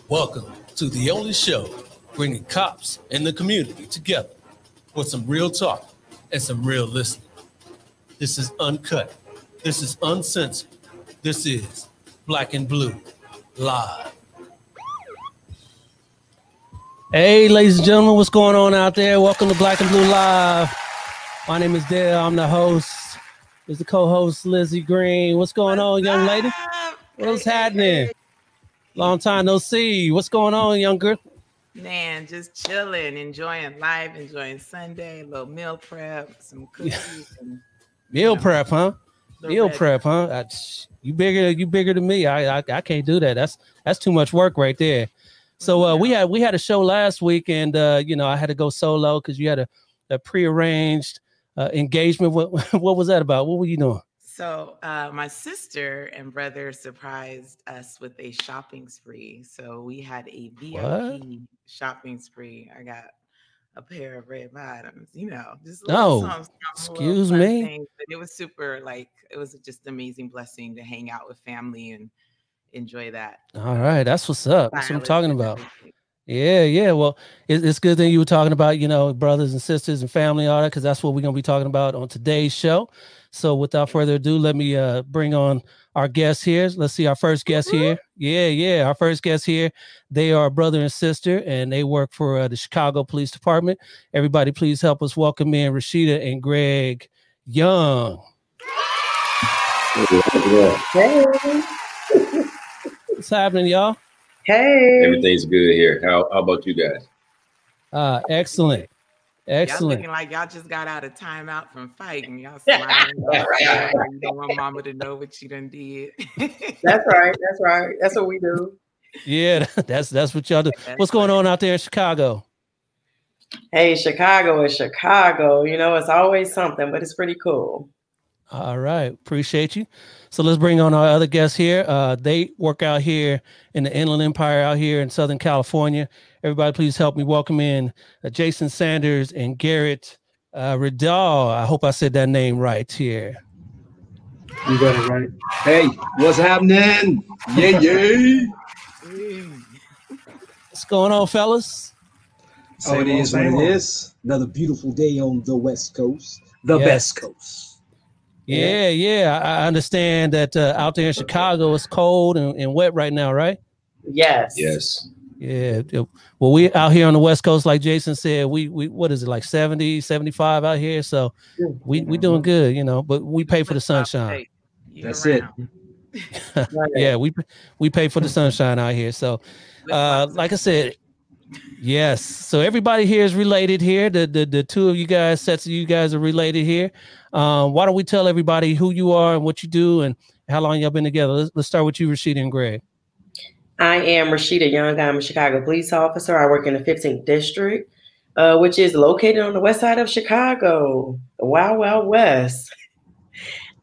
Welcome to the only show bringing cops and the community together for some real talk and some real listening. This is uncut. This is uncensored. This is Black and Blue Live. Hey, ladies and gentlemen, what's going on out there? Welcome to Black and Blue Live. My name is Dale. I'm the host. There's the co-host, Lizzie Green. What's going on, young lady? What's happening? Long time no see. What's going on, young girl? Man, just chilling, enjoying life, enjoying Sunday, a little meal prep, some cookies. And, meal prep, huh? Meal prep, huh? You bigger than me. I can't do that. That's too much work right there. So we had a show last week, and I had to go solo because you had a prearranged engagement. What was that about? What were you doing? So my sister and brother surprised us with a shopping spree. So we had a VIP shopping spree. I got a pair of red bottoms, just excuse me. Things. But it was super, it was just an amazing blessing to hang out with family and enjoy that. All right, that's what's up. That's what I'm talking about. Yeah. Well, it's good that you were talking about, brothers and sisters and family, all that, because that's what we're going to be talking about on today's show. So without further ado, let me bring on our guests here. Let's see our first guest here. Yeah. Our first guest here. They are brother and sister, and they work for the Chicago Police Department. Everybody, please help us welcome in Rashida and Greg Young. Hey. What's happening, y'all? Hey. Everything's good here. How about you guys? Excellent. Y'all looking like y'all just got out of timeout from fighting. Y'all smiling. You don't want mama to know what you done did. That's right. That's what we do. Yeah, that's what y'all do. What's going on out there in Chicago? Hey, Chicago is Chicago. It's always something, but it's pretty cool. All right. Appreciate you. So let's bring on our other guests here. They work out here in the Inland Empire out here in Southern California. Everybody, please help me welcome in Jason Sanders and Garrett Riddall. I hope I said that name right here. You got it right. Hey, what's happening? Yeah. What's going on, fellas? It is what it is. Another beautiful day on the West Coast. The best coast. Yeah. I understand that out there in Chicago, it's cold and wet right now, right? Yes. Yeah. Well, we out here on the West Coast, like Jason said, we what is it, like 70, 75 out here? So we doing good, but we pay for the sunshine. That's it. Yeah, we pay for the sunshine out here. So like I said, yes. So everybody here is related here. The two of you guys, sets of you guys are related here. Why don't we tell everybody who you are and what you do and how long y'all been together? Let's start with you, Rashida and Greg. I am Rashida Young. I'm a Chicago police officer. I work in the 15th district, which is located on the west side of Chicago, the Wild Wild West.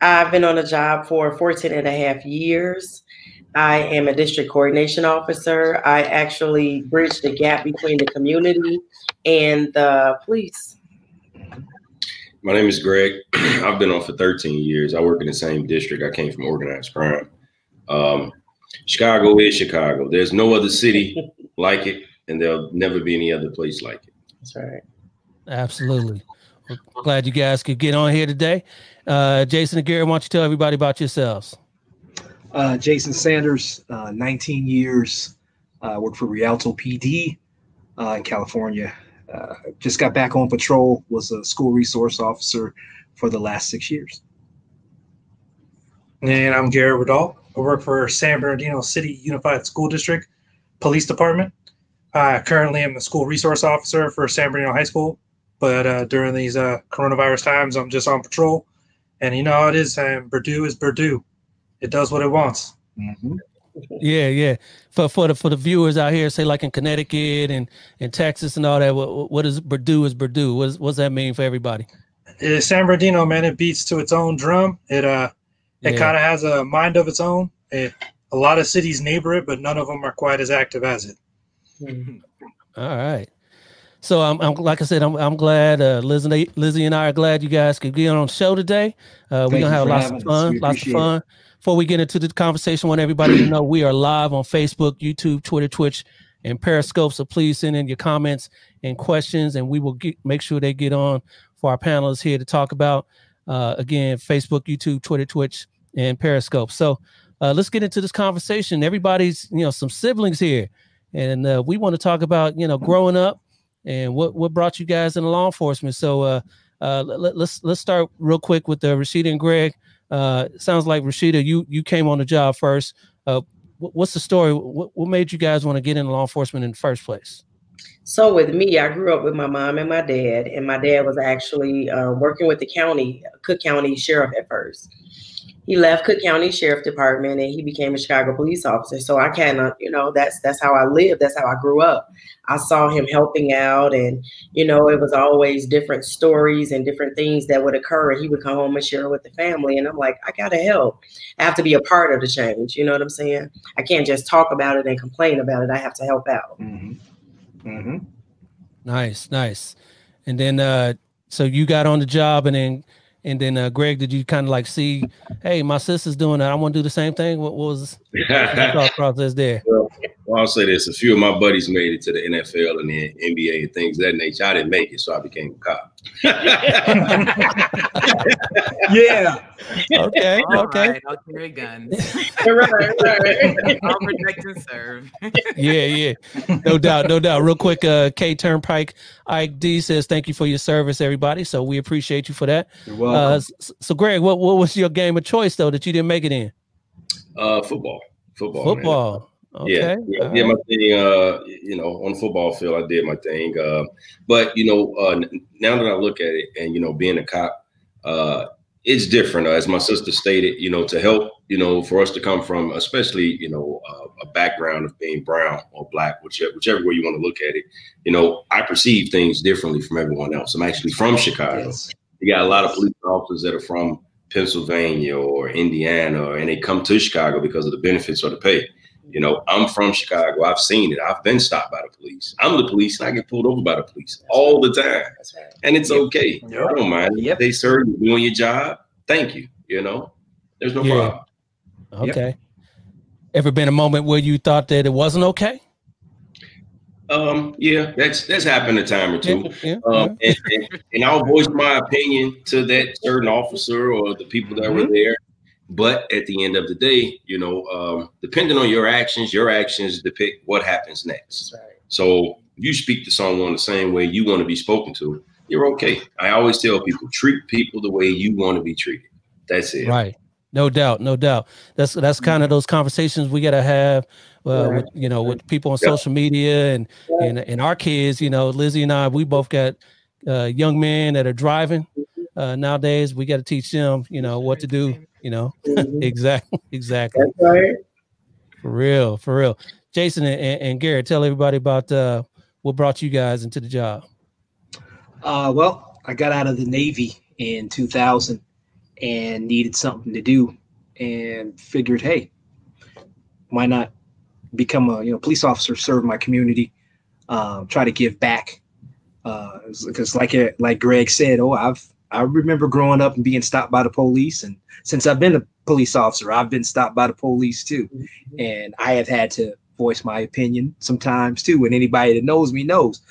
I've been on the job for 14 and a half years. I am a district coordination officer. I actually bridge the gap between the community and the police. My name is Greg. I've been on for 13 years. I work in the same district. I came from organized crime. Chicago is Chicago. There's no other city like it, and there'll never be any other place like it. That's right. Absolutely. Well, glad you guys could get on here today. Jason and Garrett, why don't you tell everybody about yourselves? Jason Sanders, 19 years. Worked for Rialto PD in California. Just got back on patrol, was a school resource officer for the last 6 years. And I'm Garrett Riddall. I work for San Bernardino City Unified School District Police Department. I currently am the school resource officer for San Bernardino High School, but during these coronavirus times, I'm just on patrol. And you know how it is, Purdue is Purdue. It does what it wants. Mm-hmm. Yeah. For the viewers out here, say like in Connecticut and in Texas and all that, what is Purdue is Purdue? What's that mean for everybody? San Bernardino, man, it beats to its own drum. It kind of has a mind of its own. A lot of cities neighbor it, but none of them are quite as active as it. All right. So I'm like I said, I'm glad Lizzie and I are glad you guys could get on the show today. We're gonna have lots of fun before we get into the conversation, I want everybody to know we are live on Facebook, YouTube, Twitter, Twitch, and Periscope. So please send in your comments and questions, and we will make sure they get on for our panelists here to talk about. Again, Facebook, YouTube, Twitter, Twitch, and Periscope. So let's get into this conversation. Everybody's, some siblings here, and we want to talk about, growing up and what brought you guys into law enforcement. So let's start real quick with Rashida and Greg. Sounds like Rashida, you came on the job first. What's the story? What made you guys want to get into law enforcement in the first place? So with me, I grew up with my mom and my dad, and my dad was actually working with the Cook County Sheriff at first. He left Cook County Sheriff Department and he became a Chicago police officer. So I kind of, that's how I lived. That's how I grew up. I saw him helping out, and, it was always different stories and different things that would occur. And he would come home and share with the family. And I'm like, I got to help. I have to be a part of the change. You know what I'm saying? I can't just talk about it and complain about it. I have to help out. Mm-hmm. Mm-hmm. Nice. And then, so you got on the job, and then Greg, did you kind of like see, hey, my sister's doing that, I want to do the same thing? What was the thought process there? Well, I'll say this. A few of my buddies made it to the NFL and the NBA and things of that nature. I didn't make it, so I became a cop. Yeah. Okay. All right, I'll carry guns. Right. I'll protect and serve. Yeah. No doubt. Real quick, K Turnpike Ike D says, thank you for your service, everybody. So we appreciate you for that. You're welcome. So Greg, what was your game of choice, though, that you didn't make it in? Football. Man. Okay. Yeah, my thing, on the football field, I did my thing. But, now that I look at it and, being a cop, it's different. As my sister stated, to help, for us to come from, especially, a background of being brown or black, whichever way you want to look at it, I perceive things differently from everyone else. I'm actually from Chicago. Yes. You got a lot of police officers that are from Pennsylvania or Indiana, and they come to Chicago because of the benefits or the pay. I'm from Chicago. I've seen it. I've been stopped by the police. I'm the police, and I get pulled over by the police all the time. That's right. And it's okay. Yep. I don't mind. Yep. They serve you doing your job. Thank you. There's no problem. Okay. Yep. Ever been a moment where you thought that it wasn't okay? Yeah, that's happened a time or two. Yeah. And I'll voice my opinion to that certain officer or the people that were there. But at the end of the day, depending on your actions depict what happens next. Right. So you speak to someone the same way you want to be spoken to, you're okay. I always tell people, treat people the way you want to be treated. That's it. Right. No doubt. That's kind of those conversations we got to have with people on social media and our kids. Lizzie and I, we both got young men that are driving nowadays. We got to teach them, what to do. Exactly. That's right. For real. Jason and Garrett, tell everybody about what brought you guys into the job. Well, I got out of the Navy in 2000 and needed something to do, and figured, hey, why not become a police officer, serve my community, try to give back. Because like Greg said, I remember growing up and being stopped by the police, and since I've been a police officer, I've been stopped by the police too, and I have had to voice my opinion sometimes too. And anybody that knows me knows,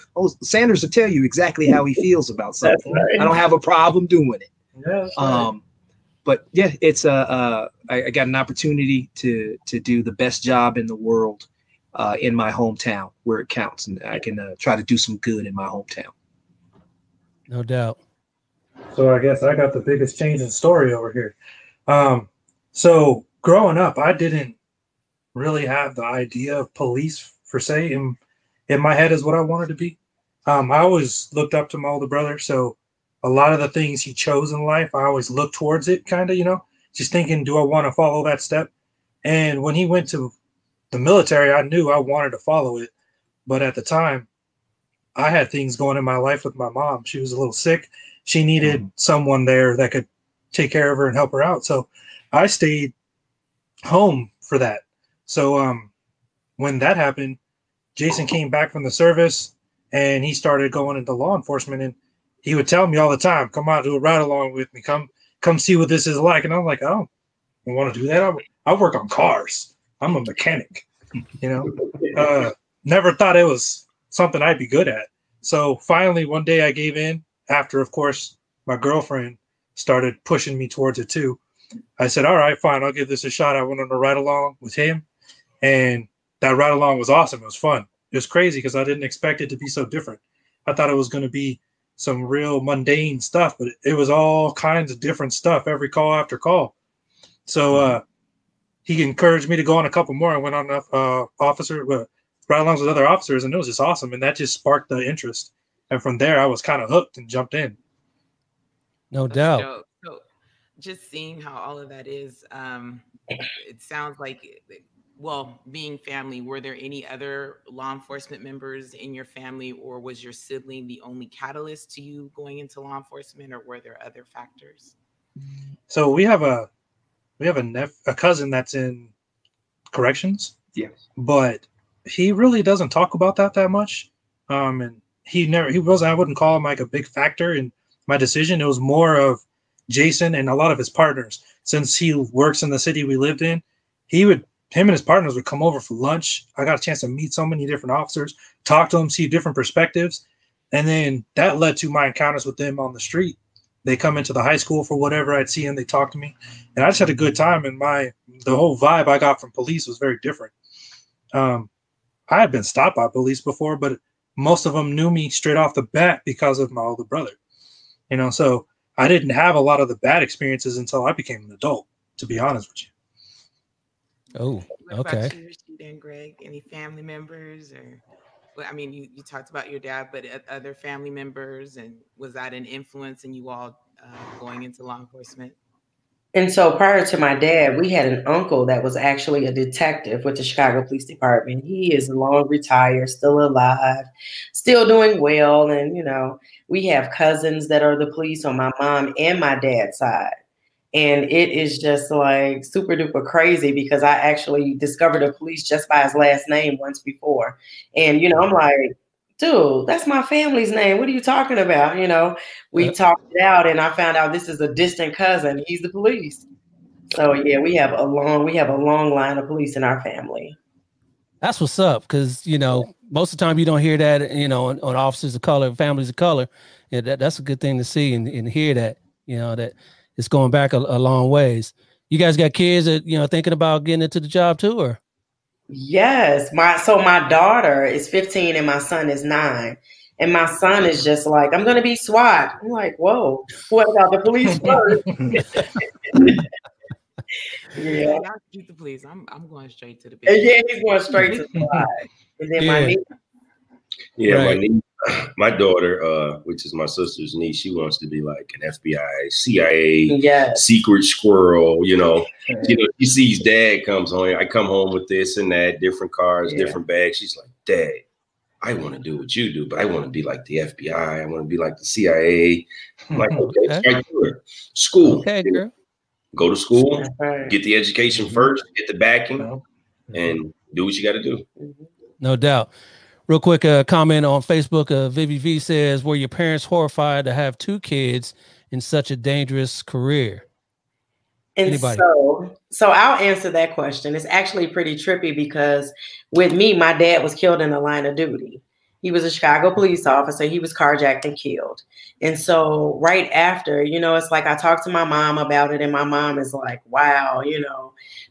Sanders will tell you exactly how he feels about something. Right. I don't have a problem doing it. Yeah, right. But yeah, it's I got an opportunity to do the best job in the world in my hometown where it counts, and I can try to do some good in my hometown. No doubt. So I guess I got the biggest change in story over here. So growing up, I didn't really have the idea of police per se in my head as what I wanted to be. I always looked up to my older brother, so a lot of the things he chose in life, I always looked towards it, kind of, just thinking, do I want to follow that step? And when he went to the military, I knew I wanted to follow it. But at the time, I had things going in my life with my mom. She was a little sick. She needed someone there that could take care of her and help her out. So I stayed home for that. So when that happened, Jason came back from the service and he started going into law enforcement, and he would tell me all the time, come out, do a ride along with me. Come see what this is like. And I'm like, oh, want to do that. I work on cars. I'm a mechanic, never thought it was something I'd be good at. So finally, one day I gave in after, of course, my girlfriend started pushing me towards it too. I said, all right, fine, I'll give this a shot. I went on a ride along with him, and that ride along was awesome. It was fun. It was crazy because I didn't expect it to be so different. I thought it was going to be some real mundane stuff, but it was all kinds of different stuff every call after call. So he encouraged me to go on a couple more. I went on ride-alongs with other officers, and it was just awesome. And that just sparked the interest. And from there, I was kind of hooked and jumped in. No doubt. So just seeing how all of that is, it sounds like, well, being family, were there any other law enforcement members in your family, or was your sibling the only catalyst to you going into law enforcement, or were there other factors? So we have a cousin that's in corrections. Yeah. But he really doesn't talk about that much. And I wouldn't call him like a big factor in my decision. It was more of Jason and a lot of his partners. Since he works in the city we lived in, him and his partners would come over for lunch. I got a chance to meet so many different officers, talk to them, see different perspectives. And then that led to my encounters with them on the street. They come into the high school for whatever, I'd see them, they talk to me. And I just had a good time. And the whole vibe I got from police was very different. I had been stopped by police before, but most of them knew me straight off the bat because of my older brother. So I didn't have a lot of the bad experiences until I became an adult, to be honest with you. Oh, what okay. About you, Rashida and Greg? Any family members, or, well, I mean, you talked about your dad, but other family members, and was that an influence in you all going into law enforcement? And so prior to my dad, we had an uncle that was actually a detective with the Chicago Police Department. He is long retired, still alive, still doing well. And, we have cousins that are the police on my mom and my dad's side. And it is just like super duper crazy because I actually discovered the police just by his last name once before. And, I'm like, dude, that's my family's name. What are you talking about? We talked it out, and I found out this is a distant cousin. He's the police. So yeah, we have a long line of police in our family. That's what's up, because most of the time you don't hear that on officers of color, families of color. Yeah, that's a good thing to see and hear that that it's going back a long ways. You guys got kids that thinking about getting into the job too, or? Yes, my daughter is 15 and my son is 9. And my son is just like, I'm going to be SWAT. I'm like, whoa, what about the police first? Yeah, y'all keep the police. I'm going straight to the business. Yeah, he's going straight to SWAT. And then my niece. Yeah, right. My daughter, which is my sister's niece, she wants to be like an FBI, CIA, secret squirrel. She sees dad comes home. I come home with this and that, different cars, different bags. She's like, Dad, I want to do what you do, but I want to be like the FBI. I want to be like the CIA. I'm like, okay, right there. School. Okay, girl. Go to school, get the education first, get the backing, and do what you got to do. No doubt. Real quick comment on Facebook. Vivi V says, were your parents horrified to have 2 kids in such a dangerous career? And Anybody? So I'll answer that question. It's actually pretty trippy because with me, my dad was killed in the line of duty. He was a Chicago police officer. He was carjacked and killed. And so right after, it's like I talked to my mom about it, and my mom is like, wow,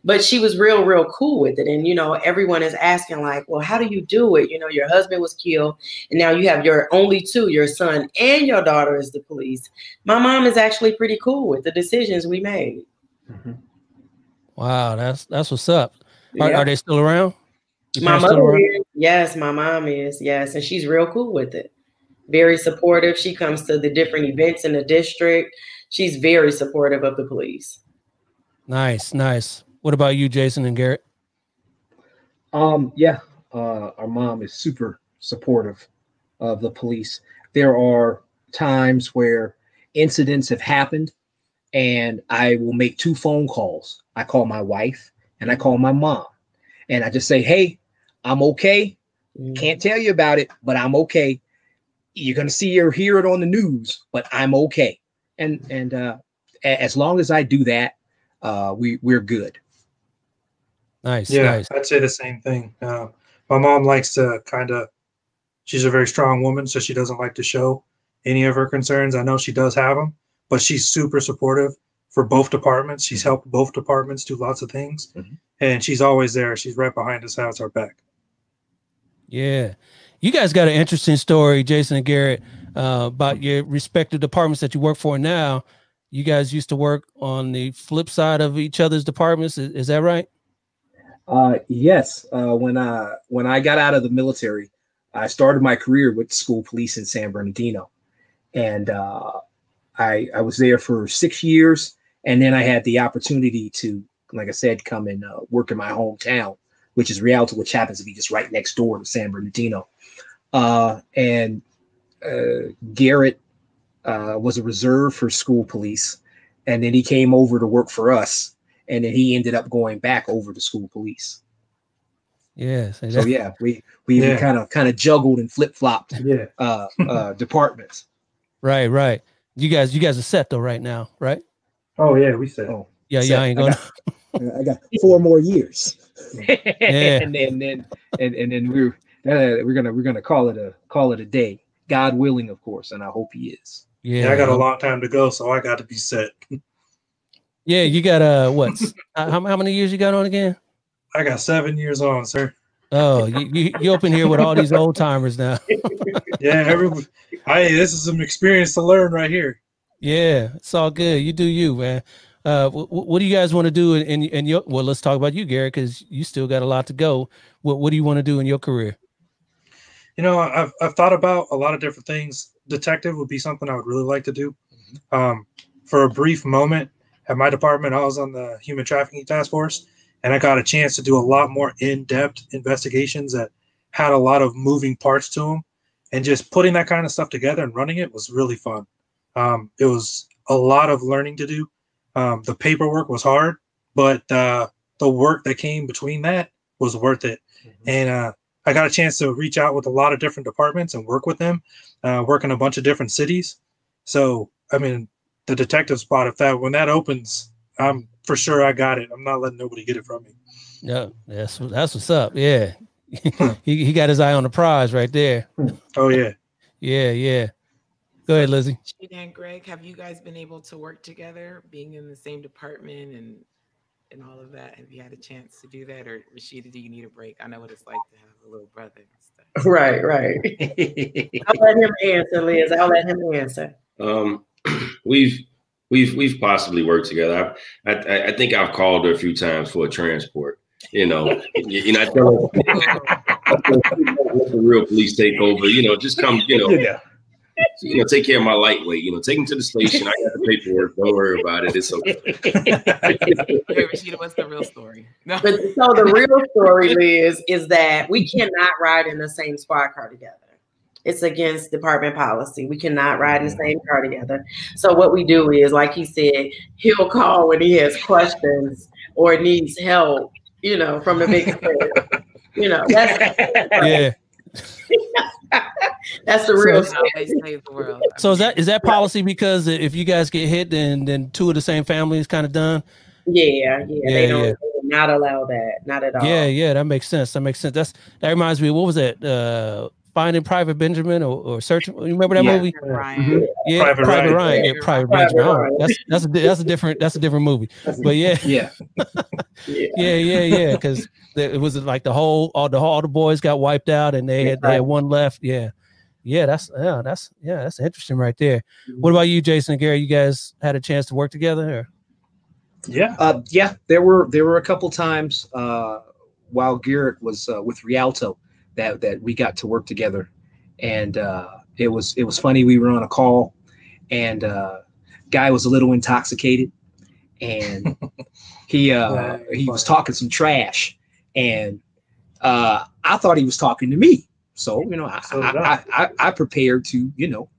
but she was real, real cool with it. And, everyone is asking like, well, how do you do it? Your husband was killed, and now you have your only 2, your son and your daughter is the police. My mom is actually pretty cool with the decisions we made. Mm-hmm. Wow, that's what's up. Are they still around? My mother is. Yes, my mom is. Yes, and she's real cool with it. Very supportive. She comes to the different events in the district. She's very supportive of the police. Nice. What about you, Jason and Garrett? Our mom is super supportive of the police. There are times where incidents have happened, and I will make 2 phone calls. I call my wife and I call my mom, and I just say, hey, I'm okay. Can't tell you about it, but I'm okay. You're going to see or hear it on the news, but I'm okay. And as long as I do that, we're good. Nice. Yeah, nice. I'd say the same thing. My mom likes to she's a very strong woman, so she doesn't like to show any of her concerns. I know she does have them, but she's super supportive for both departments. She's helped both departments do lots of things, and she's always there. She's right behind us, has our back. Yeah. You guys got an interesting story, Jason and Garrett, about your respective departments that you work for now. You guys used to work on the flip side of each other's departments. Is that right? Yes. When I got out of the military, I started my career with school police in San Bernardino, and I was there for 6 years, and then I had the opportunity to, like I said, come and work in my hometown, which is Rialto, which happens to be just right next door to San Bernardino. And Garrett was a reserve for school police, and then he came over to work for us, and then he ended up going back over to school police. Yes. So yeah, we kind of juggled and flip flopped departments. Right. You guys are set though right now, right? Oh yeah, we set. Oh yeah. Set. I ain't gonna. I got 4 more years. Yeah. and then we're gonna call it a day. God willing, of course, and I hope he is. Yeah, I got a long time to go, so I got to be set. Yeah, you got what? How many years you got on again? I got 7 years on, sir. Oh, you up in here with all these old timers now. Yeah, this is some experience to learn right here. Yeah, it's all good. You do you, man. What do you guys want to do in your? Well, let's talk about you, Garrett, because you still got a lot to go. What do you want to do in your career? You know, I've thought about a lot of different things. Detective would be something I would really like to do. For a brief moment at my department, I was on the human trafficking task force, and I got a chance to do a lot more in-depth investigations that had a lot of moving parts to them, and just putting that kind of stuff together and running it was really fun. It was a lot of learning to do. The paperwork was hard, but the work that came between that was worth it. And I got a chance to reach out with a lot of different departments and work with them, work in a bunch of different cities. So, I mean, the detective spot, when that opens, I'm for sure I got it. I'm not letting nobody get it from me. Yeah, that's what's up. Yeah. he got his eye on the prize right there. Oh yeah. Yeah. Go ahead, Lizzie. Rashida and Greg, have you guys been able to work together, being in the same department and all of that? Have you had a chance to do that? Or Rashida, do you need a break? I know what it's like to have a little brother and stuff. Right. I'll let him answer, Liz. I'll let him answer. We've possibly worked together. I think I've called her a few times for a transport. I tell her, let the real police take over. Just come. Take care of my lightweight. Take him to the station. I got the paperwork. Don't worry about it. It's okay. Rashida, what's the real story? No. But so the real story, Liz, is that we cannot ride in the same squad car together. It's against department policy. We cannot ride in the same car together. So what we do is, like he said, he'll call when he has questions or needs help, from the big that's that's the real story. So is that policy because if you guys get hit, then 2 of the same family is kind of done? Yeah. They don't not allow that. Not at all. Yeah, that makes sense. That reminds me, what was that? Finding Private Benjamin or Searching. You remember that movie? Ryan. Yeah, Private Ryan. Yeah, Private Benjamin. Oh, that's a different movie. But yeah. Because it was like all the boys got wiped out and they had one left. Yeah. That's interesting right there. What about you, Jason and Gary? You guys had a chance to work together? Or? Yeah. There were a couple times while Garrett was with Rialto that we got to work together, and it was funny. We were on a call, and guy was a little intoxicated, and he was talking some trash, and I thought he was talking to me. So I prepared to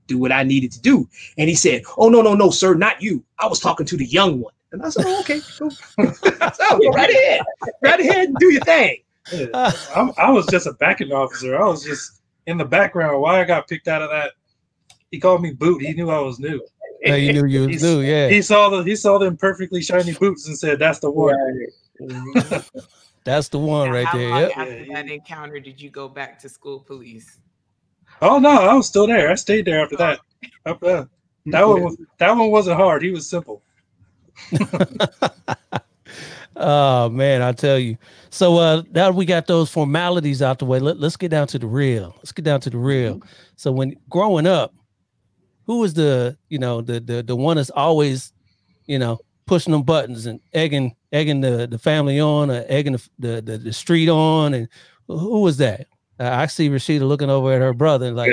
do what I needed to do, and he said, "Oh no, sir, not you. I was talking to the young one." And I said, "Oh, okay, go right ahead and do your thing." Yeah. I was just a backing officer. I was just in the background. Why I got picked out of that? He called me Boot. He knew I was new. He knew you was new. Yeah, he saw them perfectly shiny boots and said, "That's the one." Right. That's the one right how there. long Yep. after that encounter did you go back to school police? Oh no, I was still there. I stayed there after that. That one wasn't hard. He was simple. Oh man, I tell you. So now we got those formalities out the way. Let's get down to the real. Let's get down to the real. So when growing up, who was the one that's always, pushing them buttons and egging the family on, or egging the street on, and who was that? I see Rashida looking over at her brother like,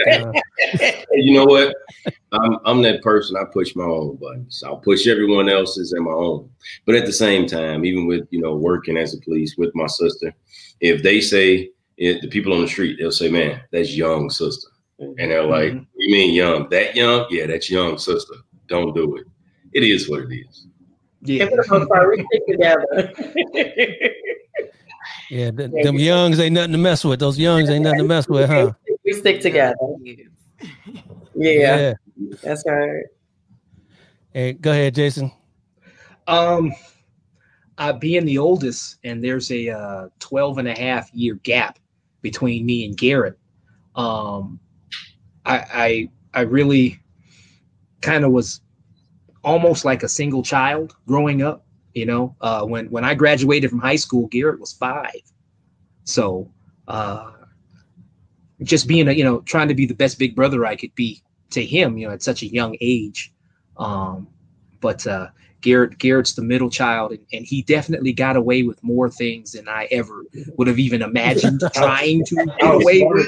you know what? I'm that person. I push my own buttons. I'll push everyone else's and my own. But at the same time, even with working as a police with my sister, if they say the people on the street, they'll say, "Man, that's young sister," and they're like, "You mean young? That young? Yeah, that's young sister. Don't do it. It is what it is." Yeah, for the most part, we stick together. Yeah, them youngs ain't nothing to mess with. Those youngs ain't nothing to mess with, huh? We stick together. Yeah, that's right. Hey, go ahead, Jason. Being the oldest, and there's a 12.5-year gap between me and Garrett. I really kind of was almost like a single child growing up. When I graduated from high school, Garrett was 5. So just being trying to be the best big brother I could be to him, at such a young age. But Garrett's the middle child, and he definitely got away with more things than I ever would have even imagined trying to get away with.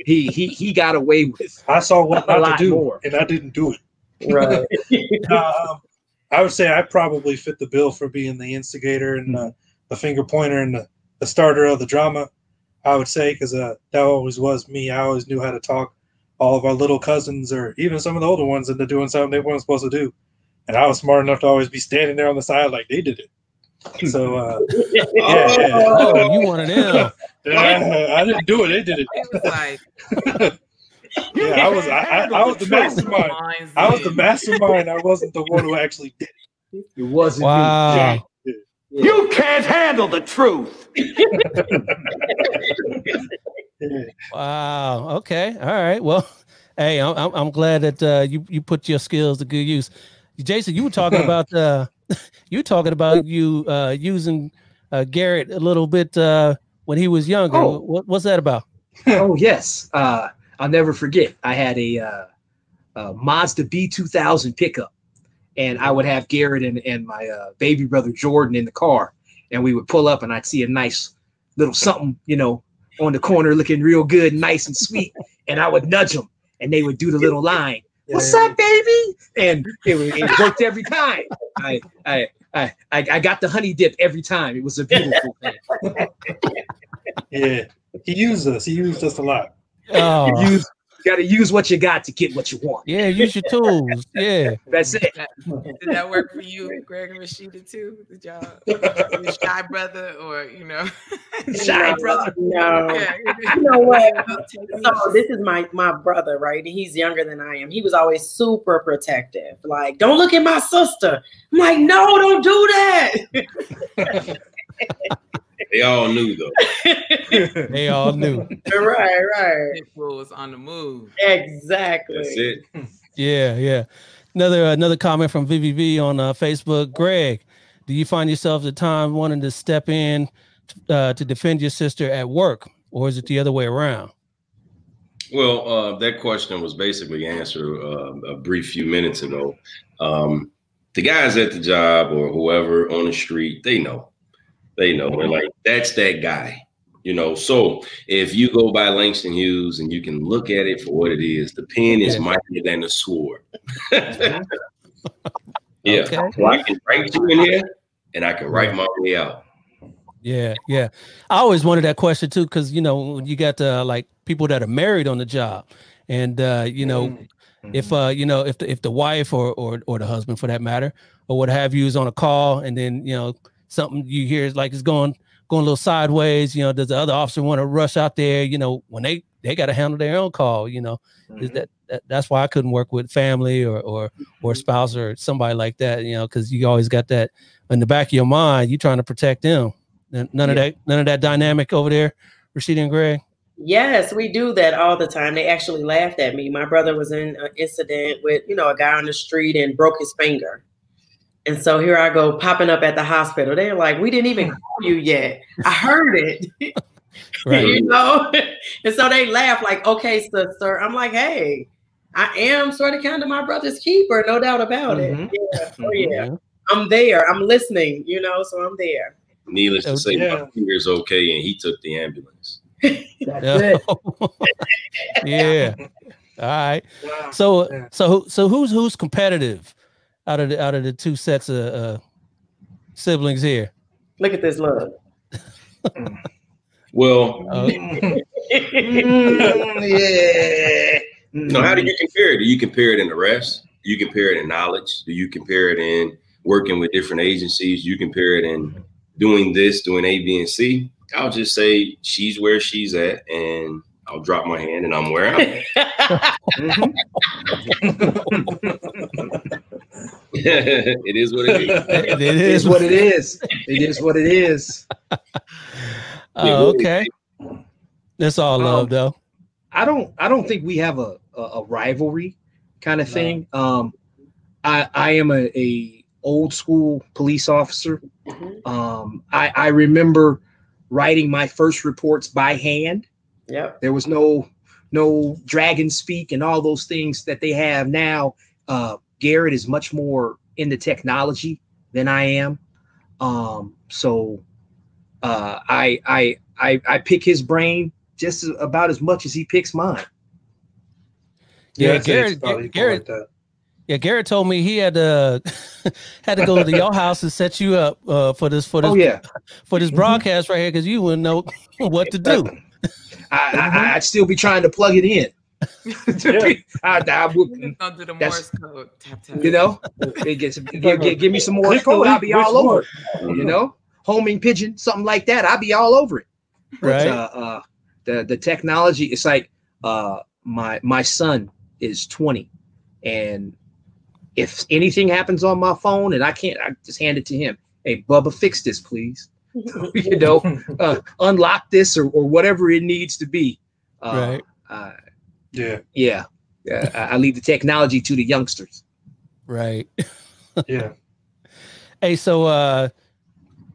He got away with. I saw what not to do, more. And I didn't do it. Right. I would say I probably fit the bill for being the instigator and the finger pointer and the starter of the drama. I would say, because that always was me. I always knew how to talk all of our little cousins, or even some of the older ones, into doing something they weren't supposed to do. And I was smart enough to always be standing there on the side like they did it. So, Oh, you wanted them. I didn't do it. They did it. It was like, I was the mastermind. I was the mastermind. I wasn't the one who actually did it. It wasn't wow. me. You can't handle the truth. Wow. Okay. All right. Well, hey, I'm glad that you put your skills to good use. Jason, you were talking about using Garrett a little bit when he was younger. Oh. What's that about? Oh yes. I'll never forget. I had a Mazda B2000 pickup, and I would have Garrett and my baby brother Jordan in the car, and we would pull up, and I'd see a nice little something, on the corner looking real good, nice and sweet, and I would nudge them, and they would do the little line, "What's up, baby?" And it worked every time. I got the honey dip every time. It was a beautiful thing. Yeah, he used us. He used us a lot. Oh. You got to use what you got to get what you want. Yeah, use your tools. Yeah, that's it. Did that work for you, Greg and Rashida, too? Did y'all, your shy brother, or Shy brother? No. Yeah. You know what? So this is my brother, right? He's younger than I am. He was always super protective. Like, "Don't look at my sister." I'm like, "No, don't do that." They all knew, though. they all knew. Right. Pitbull was on the move. Exactly. That's it. Yeah. Another comment from VVV on Facebook. Greg, do you find yourself at time wanting to step in to defend your sister at work, or is it the other way around? Well, that question was basically answered a brief few minutes ago. The guys at the job or whoever on the street, they know. They're like, that's that guy, So if you go by Langston Hughes and you can look at it for what it is, the pen is mightier than the sword. Yeah. Okay. So I can write you in here and I can write my way out. Yeah. I always wanted that question too, because you got like people that are married on the job, and if the wife or the husband, for that matter, or what have you, is on a call, and then something you hear is like it's going a little sideways. Does the other officer want to rush out there? When they they got to handle their own call. You know, is that's why I couldn't work with family or spouse or somebody like that. You know, because you always got that in the back of your mind. You trying to protect them. None of that dynamic over there, Rashida and Greg. Yes, we do that all the time. They actually laughed at me. My brother was in an incident with, a guy on the street and broke his finger. And so here I go popping up at the hospital. They're like, we didn't even call you yet. I heard it. Right. And so they laugh like, okay, sister. I'm like, hey, I am sort of kind of my brother's keeper, no doubt about it. Yeah. Oh, yeah. I'm there. I'm listening, so I'm there. Needless to say, my finger's okay, and he took the ambulance. That's it. Yeah. All right. So who's competitive out of the two sets of siblings here? Look at this love. Well, yeah. How do you compare it? Do you compare it in arrest? Do you compare it in knowledge? Do you compare it in working with different agencies? Do you compare it in doing this, doing A, B, and C? I'll just say she's where she's at, and I'll drop my hand, and I'm where I'm at. It is what it is. It is what it is. It is what it is. Oh, okay. That's all love, though. I don't think we have a rivalry kind of thing. I am a old school police officer. I remember writing my first reports by hand. Yep. There was no dragon speak and all those things that they have now. Garrett is much more into technology than I am. So I pick his brain just about as much as he picks mine. Yeah, Garrett. Yeah, Garrett told me he had to go to your house and set you up for this for this broadcast right here because you wouldn't know what to do. I'd still be trying to plug it in. I would don't do the Morse code. Tap, tap. Give me some Morse code. I'll be all over it. Homing pigeon, something like that. I'll be all over it. Right. The technology. It's like my son is 20, and if anything happens on my phone and I can't, I just hand it to him. Hey, Bubba, fix this, please. Unlock this or whatever it needs to be. Right. Yeah. I leave the technology to the youngsters. Right. Yeah. Hey, so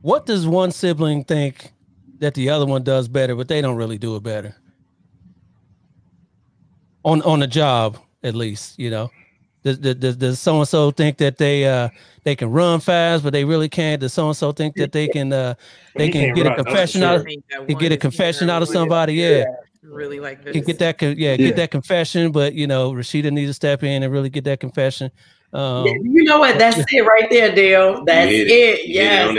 what does one sibling think that the other one does better, but they don't really do it better? On the job, at least, Does so and so think that they can run fast, but they really can't? Does so and so think that they can get a confession out? Get a confession out of somebody? Yeah. Really like this. Can get that? Get that confession, but Rashida needs to step in and really get that confession. You know what? That's it right there, Dale. That's it. Yes,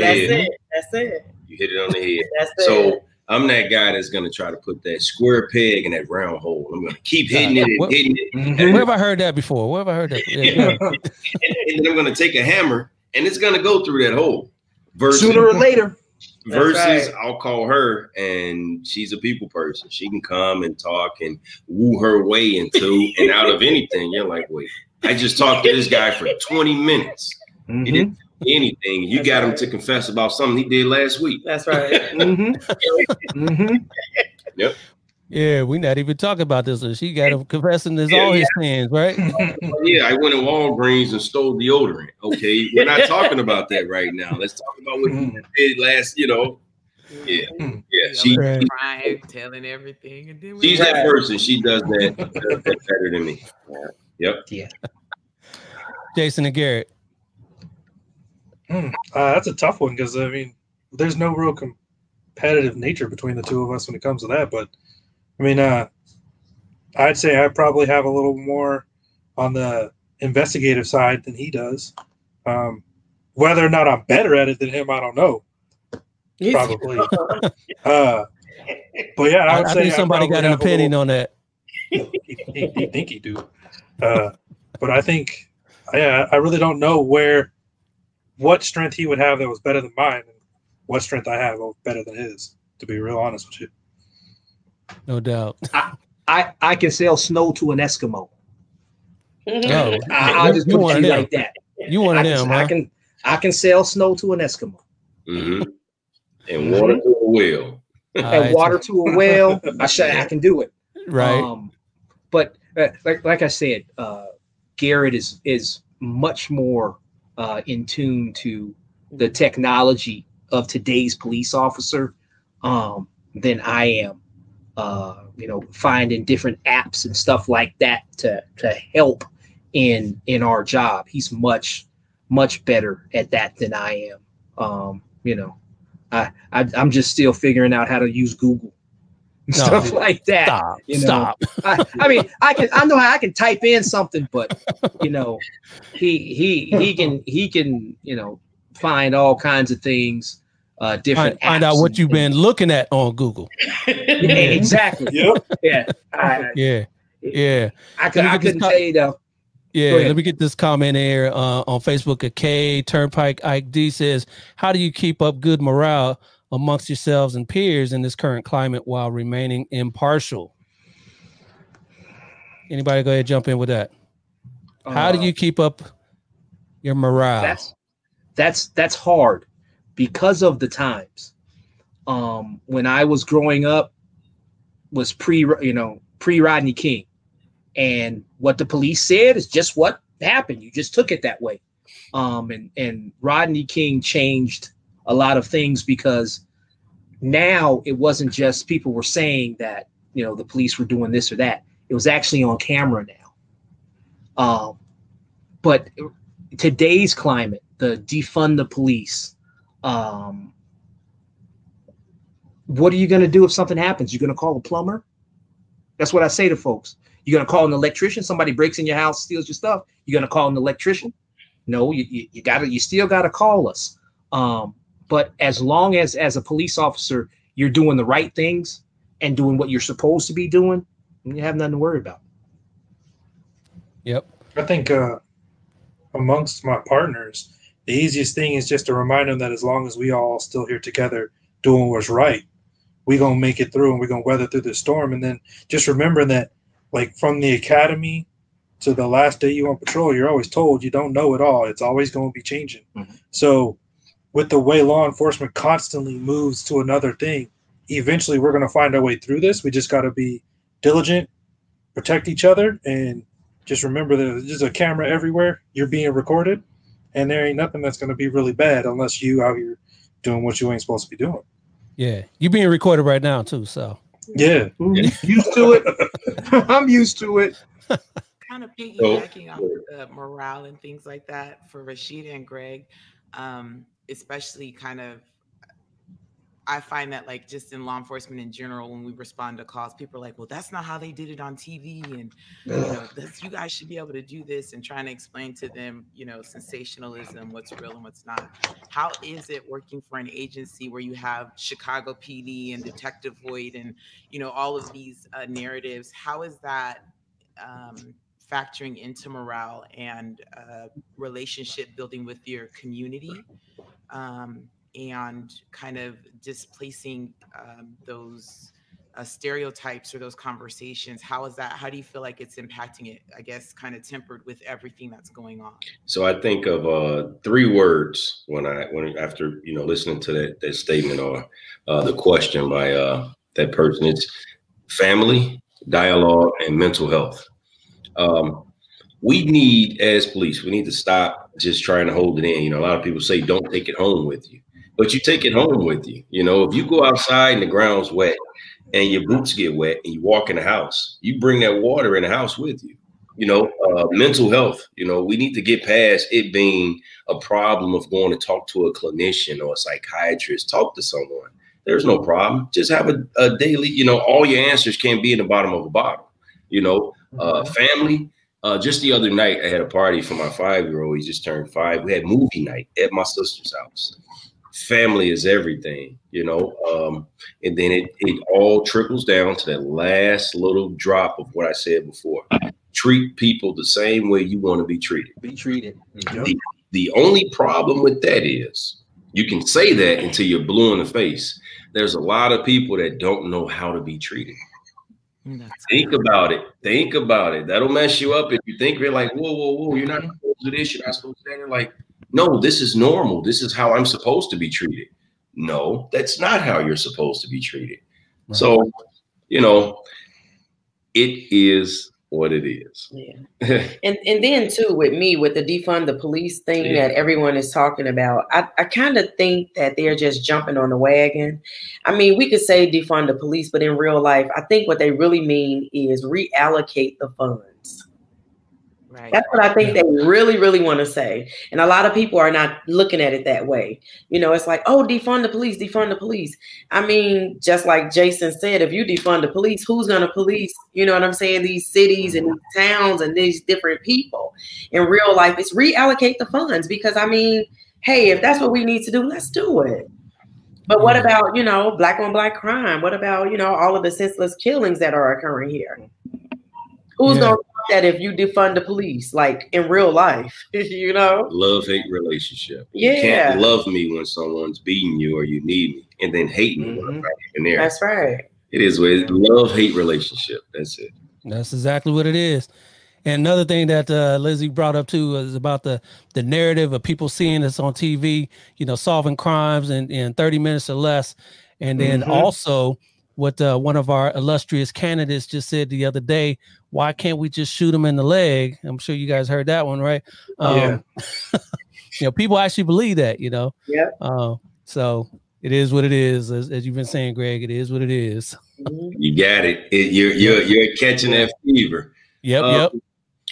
that's it. You hit it on the head. That's it. So I'm that guy that's going to try to put that square peg in that round hole. I'm going to keep hitting it and hitting it. Where have I heard that before? Where have I heard that? And then I'm going to take a hammer and it's going to go through that hole. Sooner or later. Versus I'll call her and she's a people person. She can come and talk and woo her way into and out of anything. You're like, wait, I just talked to this guy for 20 minutes. He didn't do anything. You got him to confess about something he did last week. That's right. Yep. Yeah, we're not even talking about this. So she got him confessing this all his sins, right? Yeah, I went to Walgreens and stole deodorant. Okay, we're not talking about that right now. Let's talk about what he did last. Yeah. She's crying, telling everything, and then she's that person. She does that better than me. Yep. Yeah. Jason and Garrett. That's a tough one because there's no real competitive nature between the two of us when it comes to that. But I'd say I probably have a little more on the investigative side than he does. Whether or not I'm better at it than him, I don't know. Probably. But yeah, I would say think somebody got an opinion on that. He think he do. But I think, I really don't know what strength he would have that was better than mine, and what strength I have better than his. To be real honest with you. No doubt. I can sell snow to an Eskimo. Oh, I'll just put it like that. You one of them, huh? I can sell snow to an Eskimo. Mm-hmm. And water to a whale. And water to a whale. I can do it. Right. But like I said, Garrett is much more in tune to the technology of today's police officer than I am. Finding different apps and stuff like that to help in our job. He's much better at that than I am. I'm just still figuring out how to use Google and stuff like that. Stop. I mean, I know how I can type in something, but he can find all kinds of things. Different find out what you've been looking at on Google. Yeah, exactly. Yep. Yeah. I couldn't tell you though. Yeah, let me get this comment here on Facebook. A K Turnpike Ike D says, "How do you keep up good morale amongst yourselves and peers in this current climate while remaining impartial?" Anybody go ahead and jump in with that? How do you keep up your morale? That's hard because of the times. When I was growing up was pre Rodney King. And what the police said is just what happened. You just took it that way. And Rodney King changed a lot of things because now it wasn't just people were saying that, the police were doing this or that. It was actually on camera now. But today's climate, the defund the police, what are you going to do if something happens? You're going to call a plumber? That's what I say to folks. You're going to call an electrician? Somebody breaks in your house, steals your stuff. You're going to call an electrician? No, you still got to call us. But as long as a police officer, you're doing the right things and doing what you're supposed to be doing, you have nothing to worry about. Yep. I think amongst my partners, the easiest thing is just to remind them that as long as we all still here together doing what's right, we're going to make it through and we're going to weather through the storm. And then just remember that, like, from the academy to the last day you on patrol, you're always told you don't know it all. It's always going to be changing. Mm-hmm. So with the way law enforcement constantly moves to another thing, eventually we're going to find our way through this. We just got to be diligent, protect each other, and just remember that there's a camera everywhere. You're being recorded, and there ain't nothing that's going to be really bad unless you out here doing what you ain't supposed to be doing. Yeah, you're being recorded right now too, so. Yeah. Used to it. I'm used to it. Kind of piggybacking off the morale and things like that for Rashida and Greg, especially kind of, I find that, like, just in law enforcement in general, when we respond to calls, people are like, well, that's not how they did it on TV. And, you guys should be able to do this, and trying to explain to them, sensationalism, what's real and what's not. How is it working for an agency where you have Chicago PD and Detective Voight and, all of these narratives? How is that factoring into morale and relationship building with your community? And kind of displacing those stereotypes or those conversations. How is that? How do you feel like it's impacting it? I guess kind of tempered with everything that's going on. So I think of 3 words when after listening to that statement or the question by that person. It's family, dialogue, and mental health. We need, as police, we need to stop just trying to hold it in. A lot of people say don't take it home with you. But you take it home with you. If you go outside and the ground's wet and your boots get wet and you walk in the house, you bring that water in the house with you. Mental health, we need to get past it being a problem of going to talk to a clinician or a psychiatrist, talk to someone. There's no problem. Just have a daily, all your answers can't be in the bottom of a bottle, family. Just the other night, I had a party for my 5-year-old. He just turned 5. We had movie night at my sister's house. Family is everything, and then it all trickles down to that last little drop of what I said before. Treat people the same way you want to be treated. Be treated. The only problem with that is you can say that until you're blue in the face. There's a lot of people that don't know how to be treated. Think about it. Think about it. That'll mess you up if you think you're like, whoa, you're not supposed to do this, you're not supposed to do that. You're like, no, this is normal. This is how I'm supposed to be treated. No, that's not how you're supposed to be treated. Right. So, you know, it is what it is. Yeah. and then too, with me, with the defund the police thing that everyone is talking about, I kind of think that they're just jumping on the wagon. I mean, we could say defund the police, but in real life, I think what they really mean is reallocate the funds. Right. That's what I think they really, really want to say. And a lot of people are not looking at it that way. You know, it's like, oh, defund the police, defund the police. I mean, just like Jason said, if you defund the police, who's going to police, you know what I'm saying, these cities and these towns and these different people? In real life, it's reallocate the funds because, I mean, hey, if that's what we need to do, let's do it. But what about, you know, black on black crime? What about, you know, all of the senseless killings that are occurring here? Who's going to do that if you defund the police, like in real life, you know? Love-hate relationship. Yeah. You can't love me when someone's beating you or you need me and then hate me when I'm not even there. That's right. It is what it's love-hate relationship. That's it. That's exactly what it is. And another thing that Lizzie brought up too is about the narrative of people seeing this on TV, you know, solving crimes in 30 minutes or less. And then also what one of our illustrious candidates just said the other day, why can't we just shoot him in the leg? I'm sure you guys heard that one, right? You know, people actually believe that, you know? Yeah. So it is what it is. As you've been saying, Greg, it is what it is. You got it. You're catching that fever. Yep.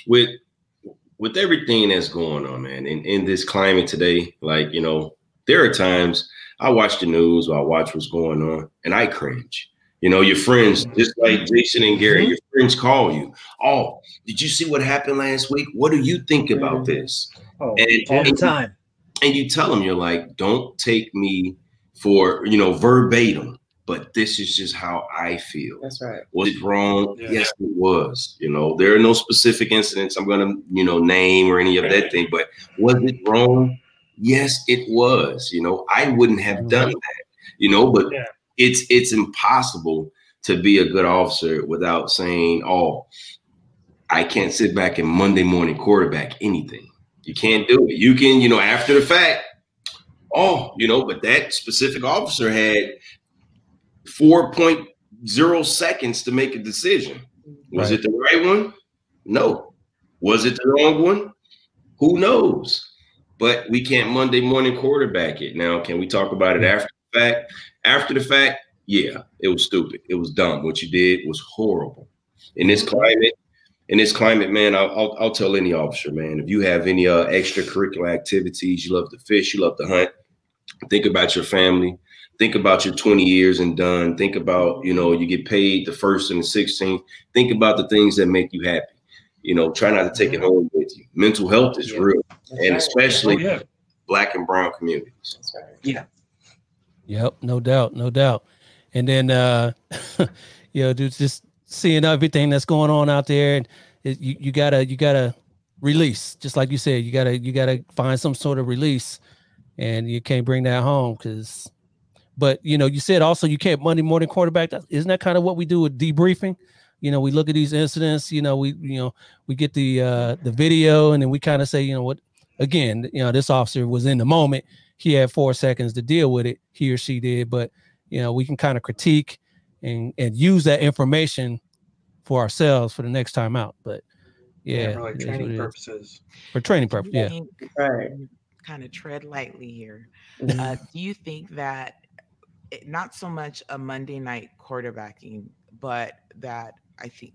With everything that's going on, man, in this climate today, like, you know, there are times I watch the news or I watch what's going on and I cringe. You know, your friends, just like Jason and Gary, your friends call you. Oh, did you see what happened last week? What do you think about this? All the time. And you tell them, you're like, don't take me for, you know, verbatim, but this is just how I feel. That's right. Was it wrong? Yeah. Yes, it was. You know, there are no specific incidents I'm going to, you know, name or any of that thing, but was it wrong? Yes, it was. You know, I wouldn't have done that, you know, but it's impossible to be a good officer without saying, oh, I can't sit back and Monday morning quarterback anything. You can't do it. You can, you know, after the fact, oh, you know, but that specific officer had 4.0 seconds to make a decision. Was it the right one? No. Was it the wrong one? Who knows? But we can't Monday morning quarterback it. Now, can we talk about it after the fact? After the fact, yeah, it was stupid. It was dumb. What you did was horrible. In this climate, man, I'll tell any officer, man, if you have any extracurricular activities, you love to fish, you love to hunt, think about your family, think about your 20 years and done, think about, you know, you get paid the 1st and the 16th, think about the things that make you happy. You know, try not to take it home with you. Mental health is real, and especially Black and brown communities. That's right. Yeah. Yep, no doubt. And then, you know, dude, just seeing everything that's going on out there, and you gotta release, just like you said, you gotta find some sort of release, and you can't bring that home but you know, you said also you can't Monday morning quarterback. Isn't that kind of what we do with debriefing? You know, we look at these incidents, you know, we get the video, and then we kind of say, you know what, again, you know, this officer was in the moment. He had 4 seconds to deal with it, he or she did, but you know, we can kind of critique and use that information for ourselves for the next time out. But for like training purposes. For training purposes, Right. Kind of tread lightly here. Do you think that not so much a Monday night quarterbacking, but that I think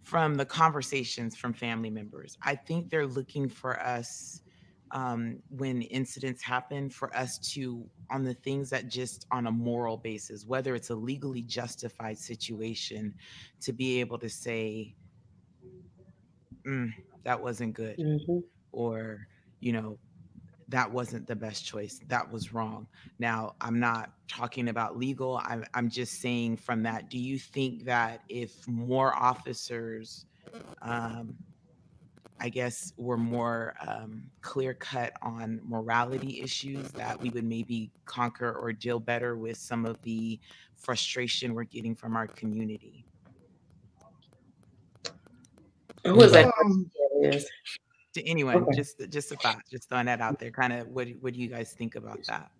from the conversations from family members, I think they're looking for us when incidents happen, for us to, on the things that just on a moral basis, whether it's a legally justified situation, to be able to say, that wasn't good, or, you know, that wasn't the best choice. That was wrong. Now, I'm not talking about legal. I'm just saying from that, do you think that if more officers, I guess, were more clear cut on morality issues, that we would maybe conquer or deal better with some of the frustration we're getting from our community? Who is that? To anyone, Okay. just a thought, just throwing that out there. Kind of, what do you guys think about that?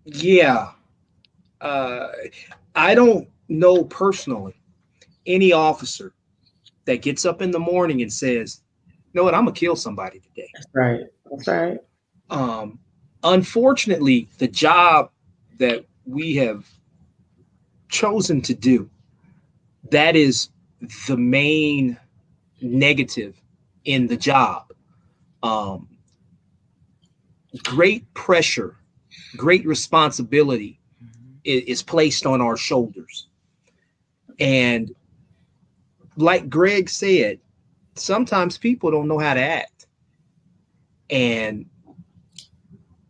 Yeah. I don't know personally any officer that gets up in the morning and says, "You know what? I'm gonna kill somebody today." That's right. That's right. Unfortunately, the job that we have chosen to do, that is the main negative in the job. Great pressure, great responsibility is placed on our shoulders. And like Greg said, sometimes people don't know how to act. And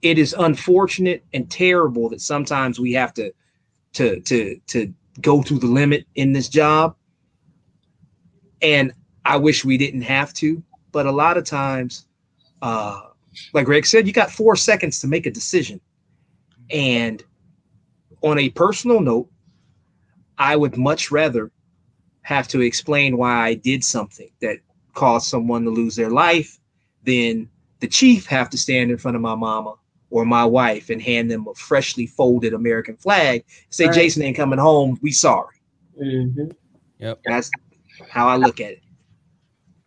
it is unfortunate and terrible that sometimes we have to go to the limit in this job. And I wish we didn't have to, but a lot of times, like Greg said, you got 4 seconds to make a decision. And on a personal note, I would much rather have to explain why I did something that caused someone to lose their life than the chief have to stand in front of my mama or my wife and hand them a freshly folded American flag, say, right, Jason ain't coming home, we sorry. Mm-hmm. Yep. That's how I look at it.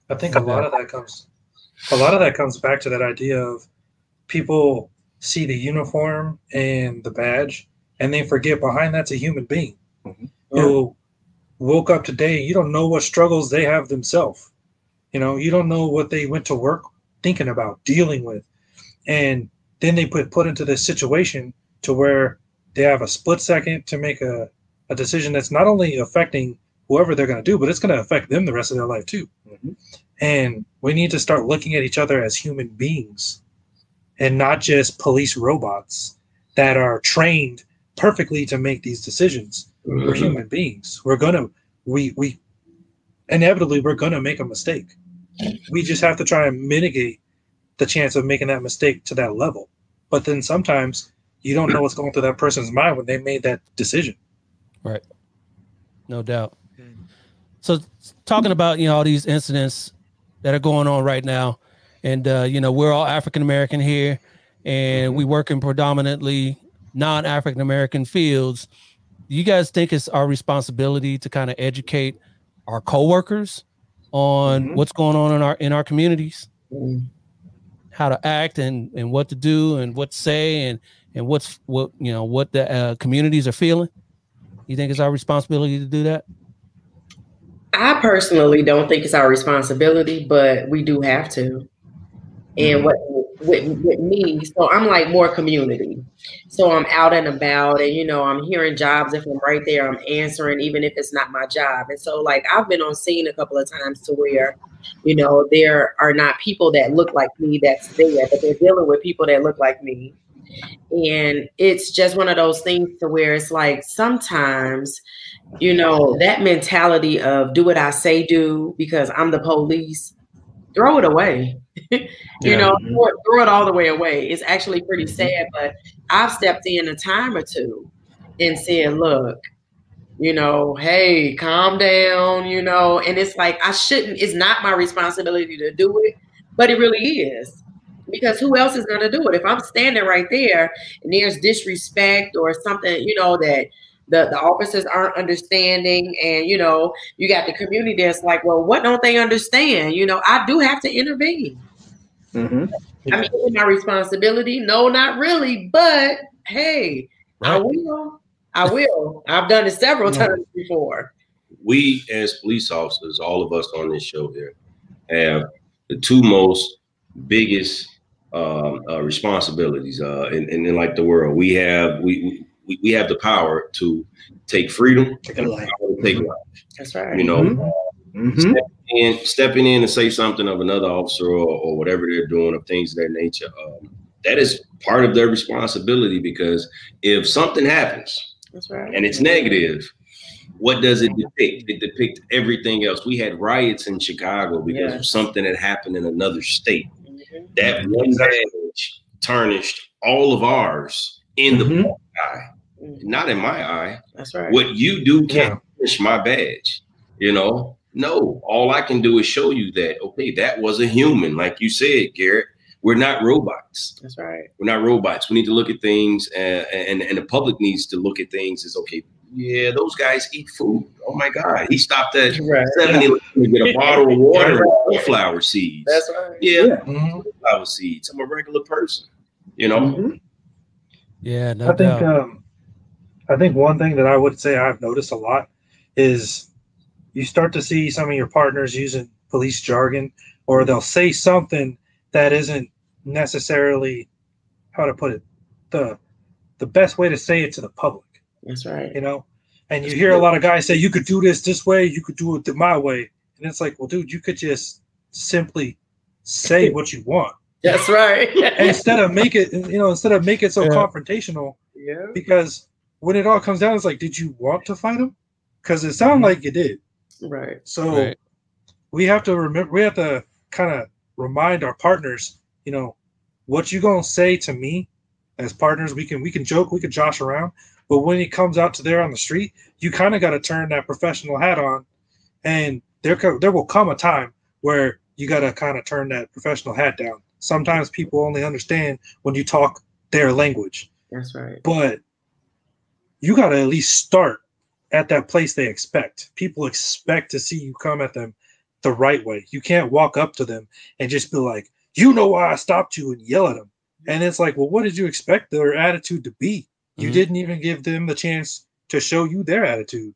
I think a lot of that comes back to that idea of people see the uniform and the badge and they forget behind that's a human being who woke up today. You don't know what struggles they have themselves. You know, you don't know what they went to work thinking about, dealing with. And then they put into this situation to where they have a split second to make a decision that's not only affecting whoever they're going to do, but it's going to affect them the rest of their life too. Mm-hmm. And we need to start looking at each other as human beings and not just police robots that are trained perfectly to make these decisions. Mm-hmm. We're human beings. We inevitably we're going to make a mistake. We just have to try and mitigate the chance of making that mistake to that level. But then sometimes you don't know what's going through that person's mind when they made that decision. Right. No doubt. So talking about, all these incidents that are going on right now, and, we're all African-American here, and we work in predominantly non-African-American fields. Do you guys think it's our responsibility to kind of educate our coworkers on what's going on in our communities, how to act and what to do and what to say and what the communities are feeling? You think it's our responsibility to do that? I personally don't think it's our responsibility, but we do have to. And with me, so I'm like more community. So I'm out and about and, I'm hearing jobs. If I'm right there, I'm answering, even if it's not my job. And so like, I've been on scene a couple of times to where, there are not people that look like me that's there, but they're dealing with people that look like me. And it's just one of those things to where it's like, sometimes, that mentality of do what I say do because I'm the police, throw it away. Throw it all the way away. It's actually pretty sad, but I've stepped in a time or two and said, look, hey, calm down, and it's like, it's not my responsibility to do it, but it really is, because who else is going to do it? If I'm standing right there and there's disrespect or something, that the officers aren't understanding, and, you got the community that's like, well, what don't they understand? I do have to intervene. Mm-hmm. I mean, is it my responsibility? No, not really. But hey, right. I will. I've done it several times before. We as police officers, all of us on this show here, have the two most biggest responsibilities in like the world. We have the power to take freedom, take life. That's right. Stepping in and say something of another officer or whatever they're doing of things of that nature, that is part of their responsibility, because if something happens and it's negative, what does it depict? It depicts everything else. We had riots in Chicago because of something that happened in another state. That one badge tarnished all of ours in the public eye, not in my eye. That's right. What you do can't tarnish my badge, No, all I can do is show you that, okay, that was a human. Like you said, Garrett, we're not robots. That's right. We're not robots. We need to look at things, and the public needs to look at things as, okay, yeah, those guys eat food. Oh my God. He stopped at 70 to get a bottle of water and sunflower seeds. That's right. Yeah. Sunflower seeds. I'm a regular person, you know? Yeah, no doubt. I think one thing that I would say I've noticed a lot is you start to see some of your partners using police jargon, or they'll say something that isn't necessarily, how to put it, the best way to say it to the public. That's right. You know, and you hear a lot of guys say, you could do this way, you could do it my way. And it's like, well, dude, you could just simply say what you want. That's right. instead of make it so confrontational. Yeah. Because when it all comes down, it's like, did you want to fight him? Because it sounded like you did. Right. So we have to remember, we have to kind of remind our partners, you know, what you gonna say to me as partners. We can joke, we can josh around, but when it comes out to there on the street, you kind of got to turn that professional hat on, and there will come a time where you got to kind of turn that professional hat down. Sometimes people only understand when you talk their language. That's right. But you got to at least start at that place they expect. People expect to see you come at them the right way. You can't walk up to them and just be like, you know why I stopped you, and yell at them. And it's like, well, what did you expect their attitude to be? You didn't even give them the chance to show you their attitude.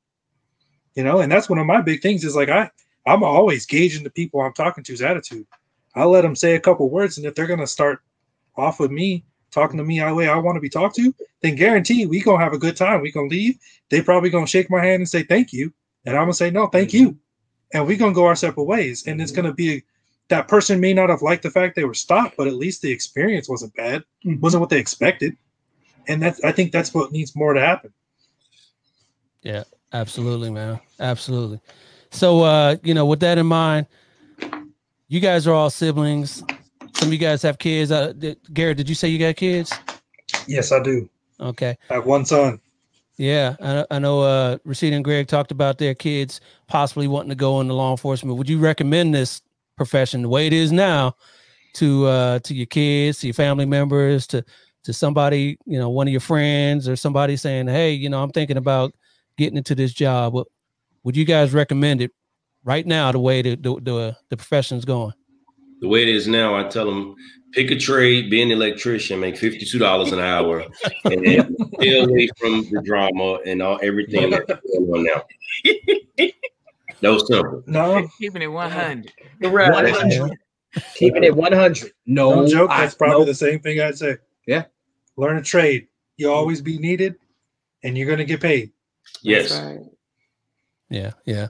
You know, and that's one of my big things is like, I'm always gauging the people I'm talking to's attitude. I'll let them say a couple words, and if they're going to start off with me, talking to me the way I want to be talked to, then guarantee we going to have a good time. We going to leave. They probably going to shake my hand and say, thank you. And I'm going to say, no, thank you. And we going to go our separate ways. And it's going to be, that person may not have liked the fact they were stopped, but at least the experience wasn't bad. Wasn't what they expected. And I think that's what needs more to happen. Yeah, absolutely, man. Absolutely. So, you know, with that in mind, you guys are all siblings. Some of you guys have kids. Garrett, did you say you got kids? Yes, I do. Okay. I have one son. Yeah, I know Rashida and Greg talked about their kids possibly wanting to go into law enforcement. Would you recommend this profession the way it is now to your kids, to your family members, to somebody, you know, one of your friends or somebody saying, hey, you know, I'm thinking about getting into this job? Would you guys recommend it right now the way the profession's going? The way it is now, I tell them, pick a trade, be an electrician, make $52 an hour, and stay away from the drama and everything that's going on now. That was simple. No, keeping it 100. Right. 100. Keeping it 100. No joke. That's probably the same thing I'd say. Yeah. Learn a trade. You'll always be needed, and you're going to get paid. Yes. That's right. Yeah, yeah.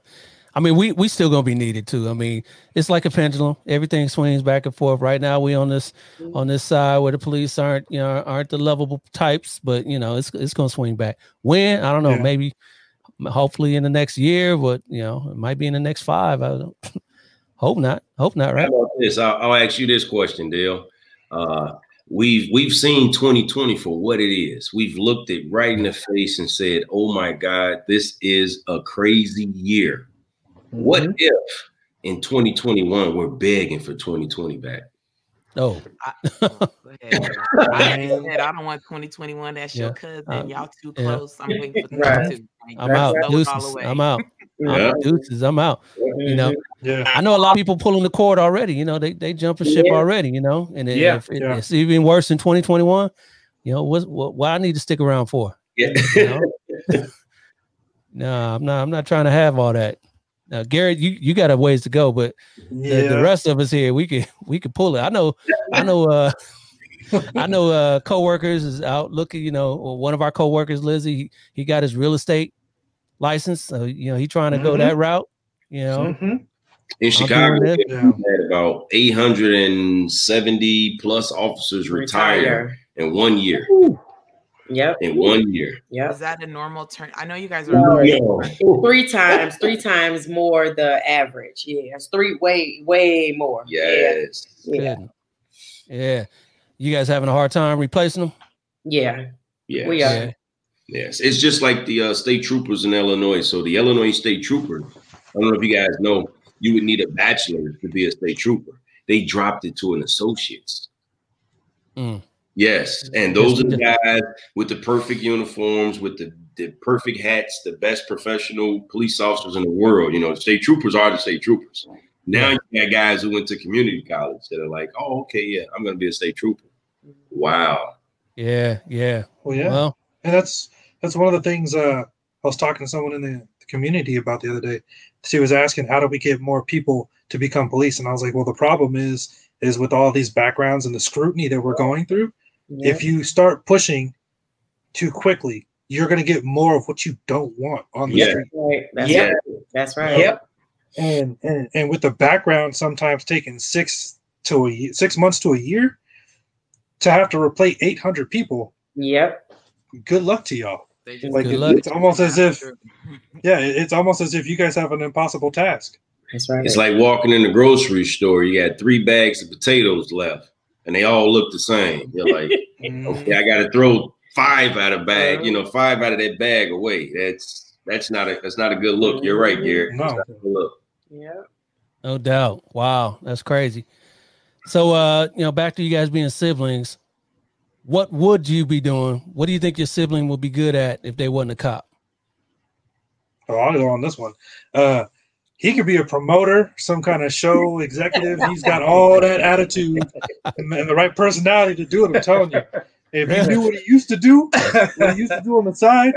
I mean, we still gonna be needed too. I mean, it's like a pendulum. Everything swings back and forth. Right now, we on this side where the police aren't the lovable types, but you know, it's gonna swing back. When? I don't know. Yeah. Maybe, hopefully, in the next year, but you know, it might be in the next 5. I don't. Hope not. Hope not. Right. How about this? I'll ask you this question, Dale. We've seen 2020 for what it is. We've looked it right in the face and said, "Oh my God, this is a crazy year." What if in 2021 we're begging for 2020 back? Oh, I don't want 2021. That's your cousin. Y'all too close. I'm waiting for the I'm out. Deuces. I'm out. Deuces. I'm out. You know, I know a lot of people pulling the cord already. You know, they jumping ship already. You know, and if it's even worse in 2021, you know, what I need to stick around for? Yeah. You know? No, I'm not trying to have all that. Now, Garrett, you got a ways to go, but the rest of us here, we could pull it. I know coworkers is out looking. You know, one of our coworkers, Lizzie, he got his real estate license, so you know he trying to go that route. You know, in Chicago, we had about 870 plus officers retire in 1 year. Yep. In 1 year. Yep. Is that a normal turn? I know you guys are three times more the average. Yeah, it's way more. Yes. Yeah. You guys having a hard time replacing them? Yeah. Yes. We are. Yes. It's just like the state troopers in Illinois. So the Illinois state troopers, I don't know if you guys know, you would need a bachelor to be a state trooper. They dropped it to an associate's. Yes, and those are the guys with the perfect uniforms, with the perfect hats, the best professional police officers in the world. You know, state troopers are the state troopers. Now you got guys who went to community college that are like, oh, okay, yeah, I'm going to be a state trooper. Wow. Yeah. Well, yeah. Well, and that's one of the things I was talking to someone in the community about the other day. She was asking, how do we get more people to become police? And I was like, well, the problem is with all these backgrounds and the scrutiny that we're going through, if you start pushing too quickly, you're going to get more of what you don't want on the street. Right. That's right. Yep. And with the background sometimes taking 6 months to a year to have to replace 800 people. Yep. Good luck to y'all. Like it's almost as if, it's almost as if you guys have an impossible task. That's right. It's like walking in the grocery store. You got 3 bags of potatoes left, and they all look the same. You're like, okay, I got to throw 5 out of bag. 5 out of that bag away. That's not a good look. You're right, Garrett. No. That's not a good look. Yeah. No doubt. Wow, that's crazy. So, back to you guys being siblings. What would you be doing? What do you think your sibling would be good at if they wasn't a cop? Oh, I'll go on this one. He could be a promoter, some kind of show executive. He's got all that attitude and the right personality to do it. I'm telling you. If you knew what he used to do, on the side,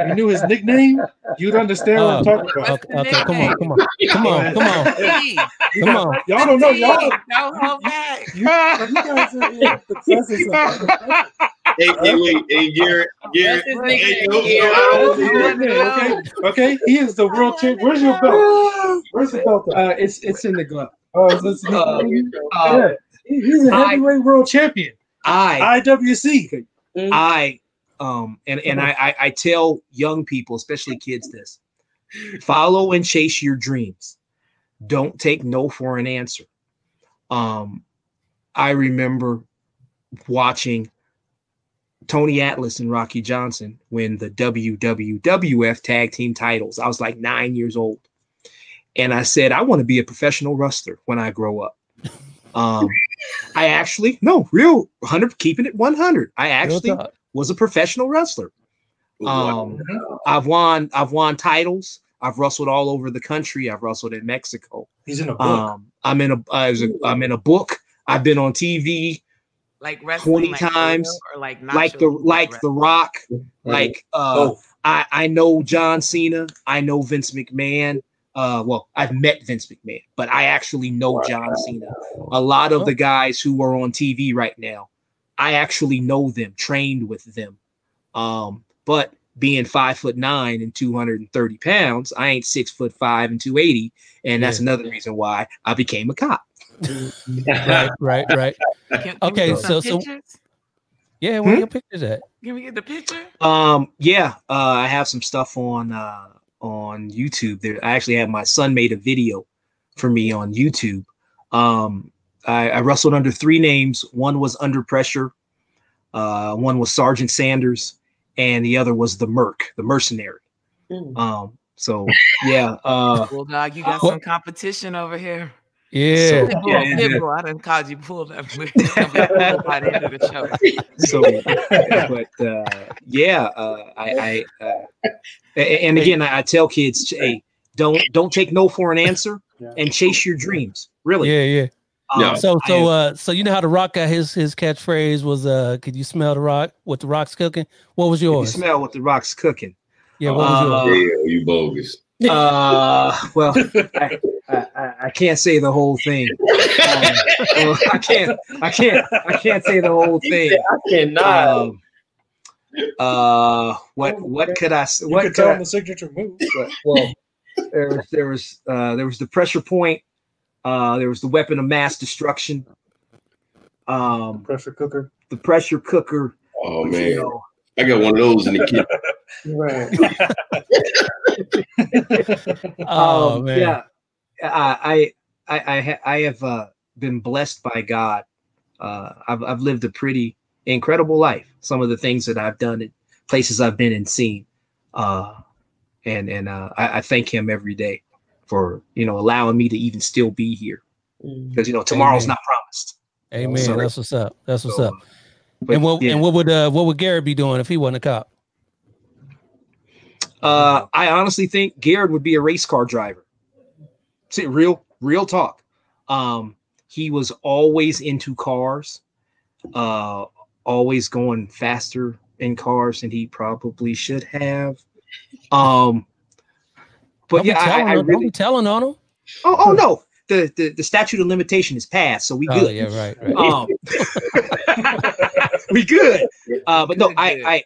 you knew his nickname, you'd understand what I'm talking about. Okay, come on. Y'all don't know. Y'all. Don't hold back. You guys are in the Hey, Garrett. Okay. He is the world champion. Where's your belt? Where's the belt? It's in the glove. Oh, is this he's a heavyweight world champion. IWC. I tell young people, especially kids, this: follow and chase your dreams. Don't take no for an answer. I remember watching Tony Atlas and Rocky Johnson win the WWF tag team titles. I was like 9 years old. And I said, I want to be a professional wrestler when I grow up. I actually, real 100, keeping it 100. I actually was a professional wrestler. I've won titles. I've wrestled all over the country. I've wrestled in Mexico. He's in a book. I'm in a book. I've been on TV like wrestling 20 times, or like the Rock. Like I know John Cena. I know Vince McMahon. I've met Vince McMahon, but I actually know John Cena. A lot of the guys who are on TV right now, I actually know them, trained with them. But being 5'9" and 230 pounds, I ain't 6'5" and 280, and that's another reason why I became a cop. Right. Okay, so yeah, where are your pictures at? Can we get the picture? I have some stuff on YouTube. I actually have my son made a video for me on YouTube. I wrestled under 3 names. One was Under Pressure. One was Sergeant Sanders, and the other was the Merc, the mercenary. Bulldog, you got some competition over here. Yeah. I done called you pulled up. By the end of the show. And again, I tell kids, hey, don't take no for an answer and chase your dreams. Really. Yeah. So you know how the Rock got his catchphrase was could you smell the Rock? What the Rock's cooking? What was yours? Can you smell what the Rock's cooking? Yeah, what was yours? Yeah, you bogus. I can't say the whole thing. I can't say the whole thing. I cannot. What could I say? What could tell him the signature move? Well, there was the pressure point. There was the weapon of mass destruction. Pressure cooker. The pressure cooker. Oh man, I got one of those in the kitchen. Right. Man. Yeah. I have been blessed by God. I've lived a pretty incredible life. Some of the things that I've done, at places I've been and seen, and I thank Him every day for allowing me to even still be here, because tomorrow's not promised. Amen. So, that's what's up. That's what's up. But, and what would Garrett be doing if he wasn't a cop? I honestly think Garrett would be a race car driver. See, real talk. He was always into cars, always going faster in cars than he probably should have. But I really don't be telling on him. Oh no. The statute of limitation is passed, so we good. Oh, yeah, right. We good. But no, I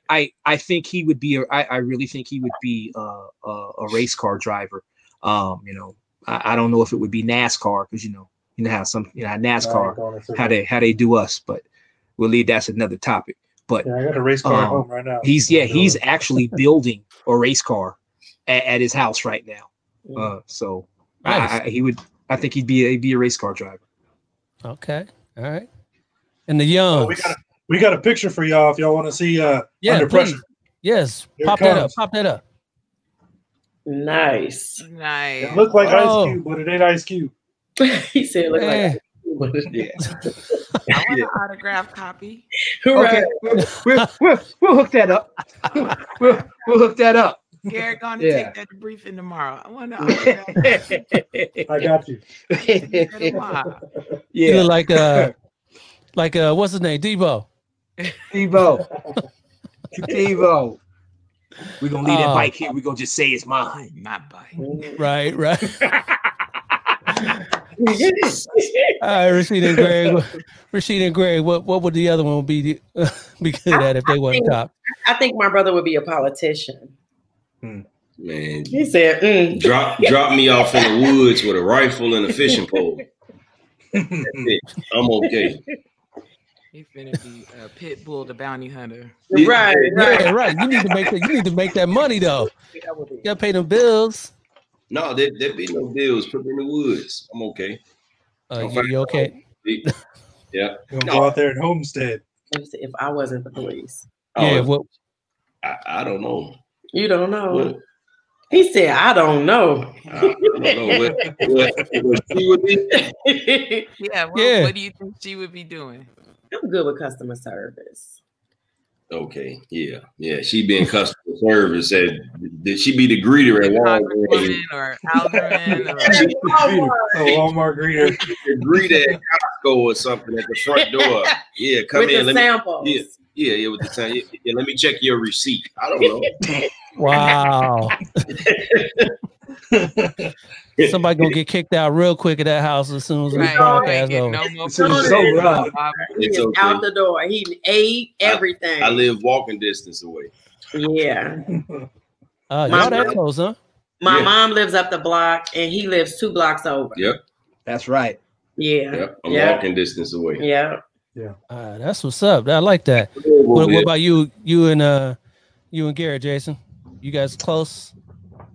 think he would be. I really think he would be a race car driver. I don't know if it would be NASCAR, because how some NASCAR how they do us, but we'll leave that's another topic. But I got a race car at home right now. He's actually building a race car at his house right now. So nice. I think he'd be a race car driver. Okay. All right. And the young. We got a picture for y'all if y'all want to see Under Pressure. Yes. Pop that up. Nice. It looked like Ice Cube, but it ain't Ice Cube. He said it looked like Ice Cube, but I want an autograph copy. Okay. We'll hook that up. We'll hook that up. Garrett going to take that debriefing tomorrow. I want to. I got you. You look like what's his name? Devo. Devo. We're gonna leave that bike here. We're gonna just say it's mine. My bike. Right. All right, Rashid and Greg. What would the other one be good at if they weren't top? I think my brother would be a politician. Man, he said, drop me off in the woods with a rifle and a fishing pole. That's it. I'm okay. He's finna be Pit Bull, the bounty hunter. Right. You need to make that money though. You gotta pay them bills. No, there'd be no bills. Put me in the woods. I'm okay. You okay? Yeah. You're gonna go out there and homestead. If I wasn't the police. Yeah. I don't know. You don't know. What? He said, I don't know. I don't know what she would be. What do you think she would be doing? I'm good with customer service. Okay, yeah. She be in customer service. Did she be the greeter at Walmart or Alderman or Walmart greeter? The greeter at Costco or something at the front door. Yeah, come with in. The samples. Yeah, with the time. Yeah, let me check your receipt. I don't know. Wow. Somebody gonna get kicked out real quick at that house as soon as we broadcast over. No more He's okay. Out the door. He ate everything. I live walking distance away. Yeah. Y'all that close, huh? My mom lives up the block, and he lives 2 blocks over. Yep. That's right. Yeah. Yep. I'm walking distance away. Yeah. That's what's up. I like that. What about you? You and Garrett, Jason? You guys close?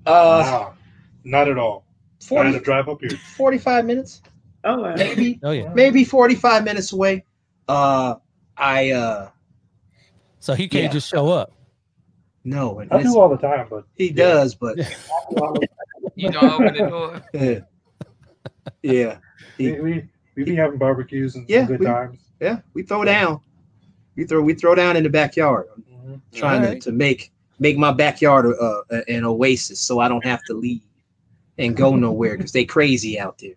Not at all. I had to drive up here. 45 minutes. Oh, maybe. Maybe 45 minutes away. So he can't just show up. No, I do all the time, but he does. But you don't open the door. Yeah. We be having barbecues and some good times. Yeah, we throw down. We throw down in the backyard. Trying to make my backyard an oasis, so I don't have to leave and go nowhere because they crazy out there.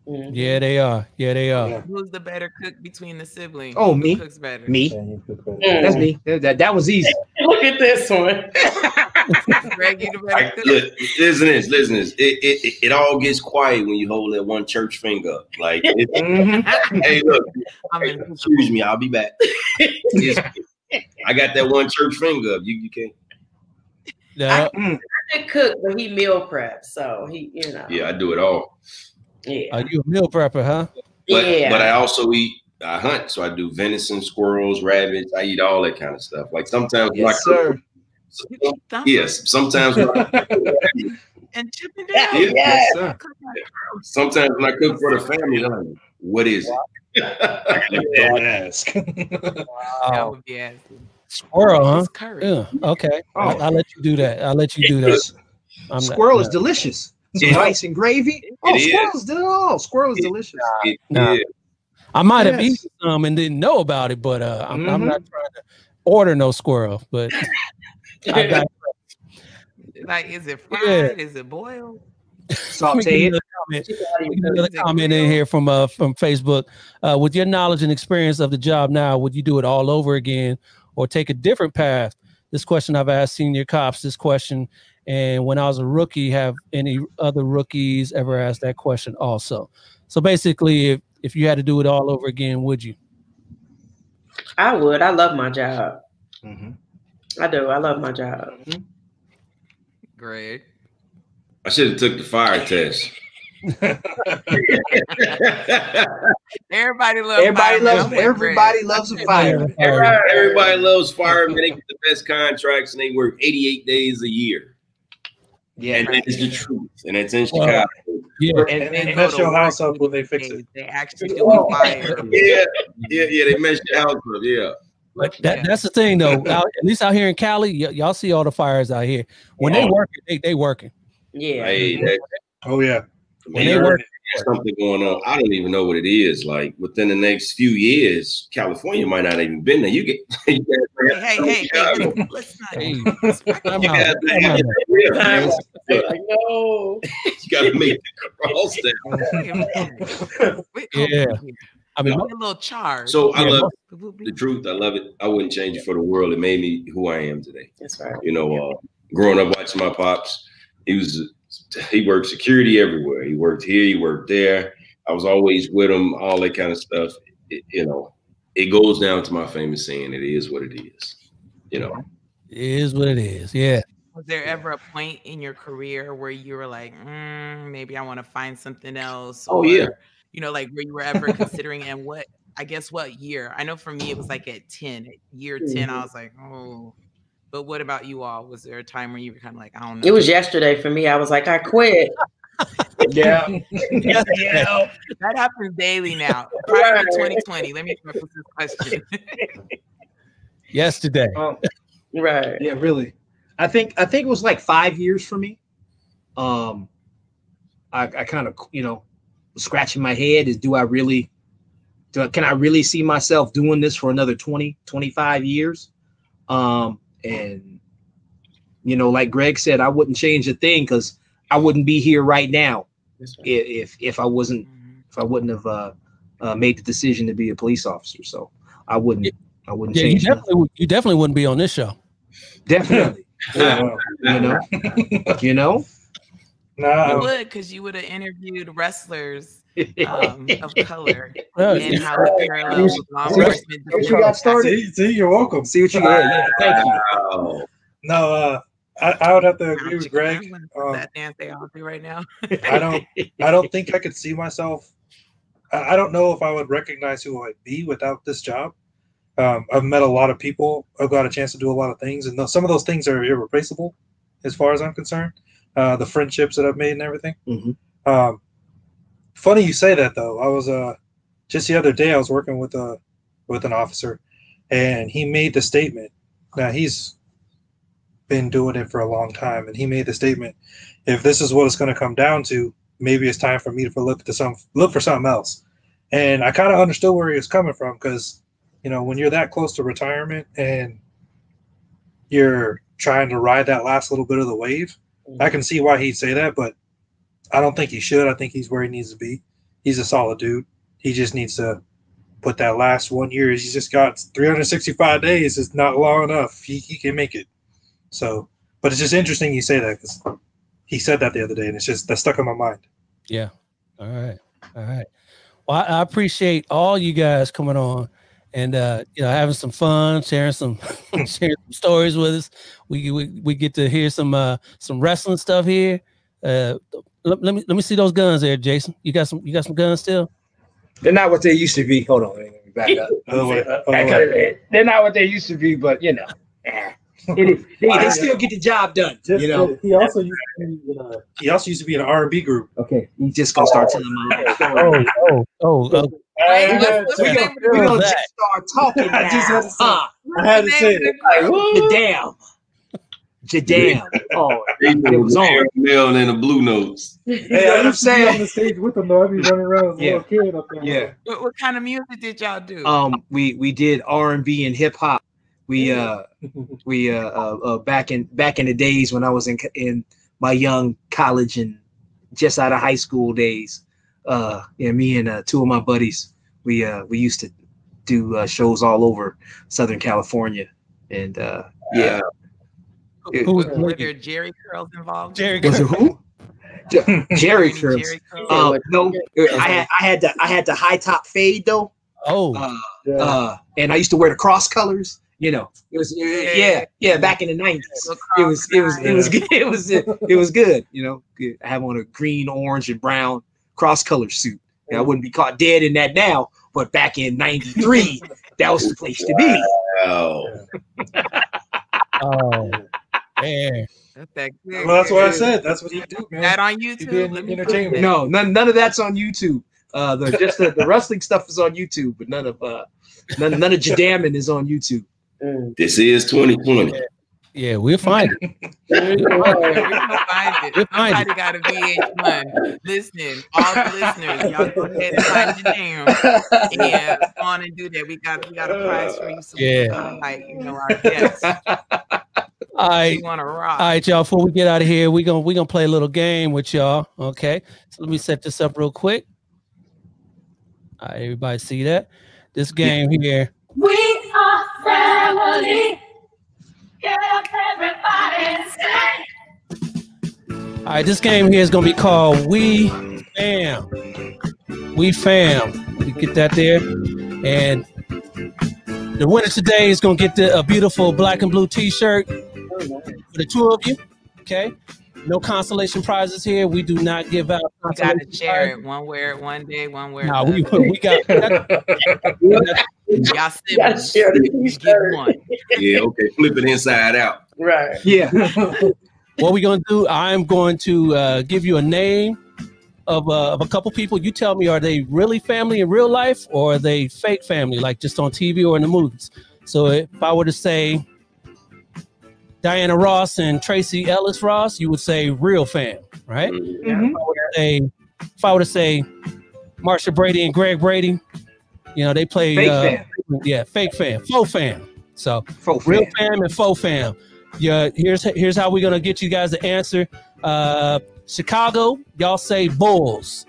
Mm-hmm. Yeah, they are. Yeah. Who's the better cook between the siblings? Oh, me. Who cooks better? Me. That's me. That was easy. Look at this one. Greg, you the better cook. Listen. It all gets quiet when you hold that one church finger up. Like, hey, look. Excuse me, I'll be back. I got that one church finger up. You can't. No. I can cook, but he meal preps, so he, Yeah, I do it all. Yeah. Are you a meal prepper, huh? But I also I hunt, so I do venison, squirrels, rabbits. I eat all that kind of stuff. Like sometimes sometimes when I and chipping down. Yes. Sometimes when I cook for the family, I'm like, what is it? Don't ask. That would be asking. Squirrel, huh? Yeah. Okay. I'll let you do that. Squirrel is delicious. Some rice and gravy. Squirrel is delicious. I might have eaten some and didn't know about it, but I'm not trying to order no squirrel. But I got like, is it fried? Is it boiled? Sauteed. Another comment in here from Facebook. With your knowledge and experience of the job now, would you do it all over again or take a different path? This question I've asked senior cops this question, and when I was a rookie, have any other rookies ever asked that question also? So basically, if you had to do it all over again, would you? I would. I love my job. Mm-hmm. I do. I love my job. Greg. I should have took the fire test. Everybody loves a fireman. Everybody loves firemen. They get the best contracts and they work 88 days a year. Yeah, and that's the truth. And it's in Chicago. Yeah, and they mess your house up when they fix it. They actually do a fire. Yeah, they mess your house up. Yeah. But that's the thing, though. At least out here in Cali, y'all see all the fires out here. When they working, they working. Yeah. Oh yeah. When they work, something going on. I don't even know what it is. Like within the next few years, California might not even been there. You get hey, let's not. I know. You got to make the cross down. Yeah. I mean, a little charge. So I love the truth. I love it. I wouldn't change it for the world. It made me who I am today. That's right. You know, growing up watching my pops, he worked security everywhere. He worked here, he worked there. I was always with him, all that kind of stuff. It goes down to my famous saying, it is what it is. You know, it is what it is. Yeah. Was there ever a point in your career where you were like, maybe I want to find something else? Or, yeah. You know, like were you ever considering, and what year? I know for me, it was like at year 10, I was like, oh. But what about you all? Was there a time where you were kind of like, I don't know? It was yesterday for me. I was like, I quit. Yeah. That happens daily now. Prior to 2020, let me preface this question. Yesterday. Right. Yeah, really. I think it was like 5 years for me. I kind of, scratching my head is can I really see myself doing this for another 20, 25 years? And like Greg said, I wouldn't change a thing because I wouldn't be here right now if I wouldn't have made the decision to be a police officer. So I wouldn't change. You definitely wouldn't be on this show. Definitely. You know. No, you would, because you would have interviewed wrestlers of color and how it parallels with law enforcement. You got started. See, you're welcome. See what you got. Yeah, thank you. No, I would have to agree with Greg. That dance they all do right now. I don't think I could see myself. I don't know if I would recognize who I'd be without this job. I've met a lot of people. I've got a chance to do a lot of things, and some of those things are irreplaceable, as far as I'm concerned. The friendships that I've made and everything. Mm-hmm. Funny you say that, though. I was just the other day I was working with an officer, and he made the statement. Now he's been doing it for a long time, and he made the statement: if this is what it's going to come down to, maybe it's time for me to look for something else. And I kind of understood where he was coming from, because when you're that close to retirement and you're trying to ride that last little bit of the wave, I can see why he'd say that, but I don't think he should. I think he's where he needs to be. He's a solid dude. He just needs to put that last 1 year. He's just got 365 days. It's not long enough. He can make it. So, but it's just interesting you say that, because he said that the other day, and that stuck in my mind. Yeah. All right. Well, I appreciate all you guys coming on and having some fun, sharing some stories with us. We get to hear some wrestling stuff here. Let me see those guns there, Jason. You got some guns still? They're not what they used to be. Hold on, let me back up. They're not what they used to be, but they still get the job done. He also used to be in an R&B group. Okay, he's just gonna start telling them. We're gonna just start talking. I had to say it. The damn Jadam. Oh, it was on. Mel and the Blue Notes. Hey, I used to be on the stage with them though. I'd be running around as a little kid up there. Yeah. What kind of music did y'all do? We did R&B and hip hop. We back in the days when I was in my young college and just out of high school days. Me and two of my buddies, we used to do shows all over Southern California, and yeah. Were there Jerry curls involved? Jerry curls. Who? Jerry curls. No, I had the high top fade though. Oh, and I used to wear the cross colors. You know, it was back in the 90s. It was good. You know, I have on a green, orange, and brown cross color suit. I wouldn't be caught dead in that now, but back in '93, that was the place to be. Wow. Oh, man. Well, that's what I said. That's what you do, man. That on YouTube? Entertainment. No, none of that's on YouTube. The wrestling stuff is on YouTube, but none of Jadamming is on YouTube. This is 2020. Yeah, we'll find it. We're gonna find it. Somebody got a VH1. Listen, all the listeners, y'all go ahead and find your damn. Yeah, go on and do that. We got a prize for you. So like, our guests. All right. We want to rock. All right, y'all. Before we get out of here, we're gonna play a little game with y'all. Okay. So let me set this up real quick. All right, everybody see that? This game here. We are family. Get up, everybody, all right, this game here is gonna be called We Fam. We Fam. You get that there, and the winner today is gonna get a beautiful black and blue T-shirt for the two of you. Okay. No consolation prizes here. We do not give out. We gotta share it. One wear it one day, one wear it. No, we got. Y'all siblings. Share the T-shirt. One. Yeah, okay. Flip it inside out. Right. Yeah. What we're gonna do? I'm going to give you a name of a couple people. You tell me, are they really family in real life, or are they fake family, like just on TV or in the movies? So if I were to say Diana Ross and Tracy Ellis Ross, you would say real fam, right? Mm-hmm. If I were to say Marsha Brady and Greg Brady, they play fake fam. Yeah, fake fam, faux fam. So faux real fam. fam and faux fam. Yeah, here's how we're gonna get you guys to answer. Chicago, y'all say Bulls.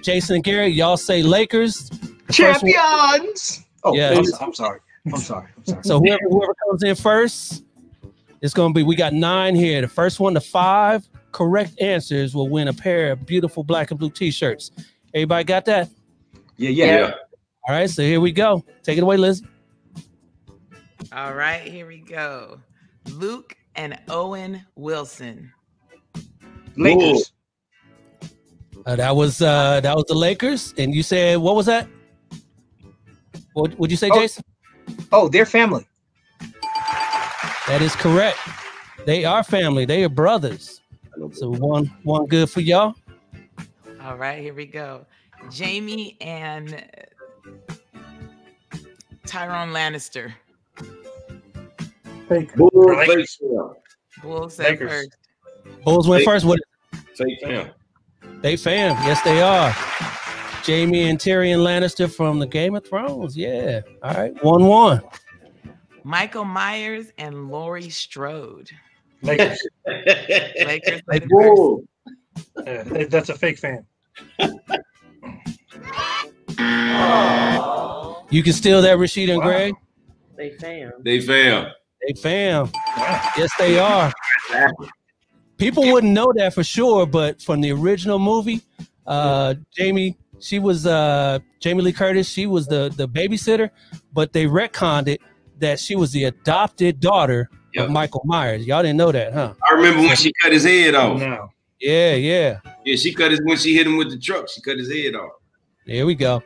Jason and Gary, y'all say Lakers. Champions. Yeah, I'm sorry. So whoever comes in first, it's gonna be. We got 9 here. The first one to 5 correct answers will win a pair of beautiful black and blue T-shirts. Everybody got that? Yeah. All right, so here we go. Take it away, Liz. All right, here we go. Luke and Owen Wilson. Lakers. That was the Lakers, and you said what was that? What would you say, Jason? Oh, they're family. That is correct. They are family. They are brothers. So one good for y'all. All right, here we go. Jamie and Tyrone Lannister. Fake. Bulls said first. Bulls went first. What? Fake fam. They fam. Yes, they are. Jamie and Tyrion Lannister from the Game of Thrones. Yeah. All right. 1-1. Michael Myers and Laurie Strode. Lakers. Lakers said first. Yeah, that's a fake fan. You can steal that, Rashida and Greg. They fam. They fam. They fam. Yes, they are. People wouldn't know that for sure, but from the original movie, Jamie, she was Jamie Lee Curtis. She was the babysitter, but they retconned it that she was the adopted daughter of Michael Myers. Y'all didn't know that, huh? I remember when she cut his head off. No. Yeah. Yeah, she cut when she hit him with the truck. She cut his head off. There we go.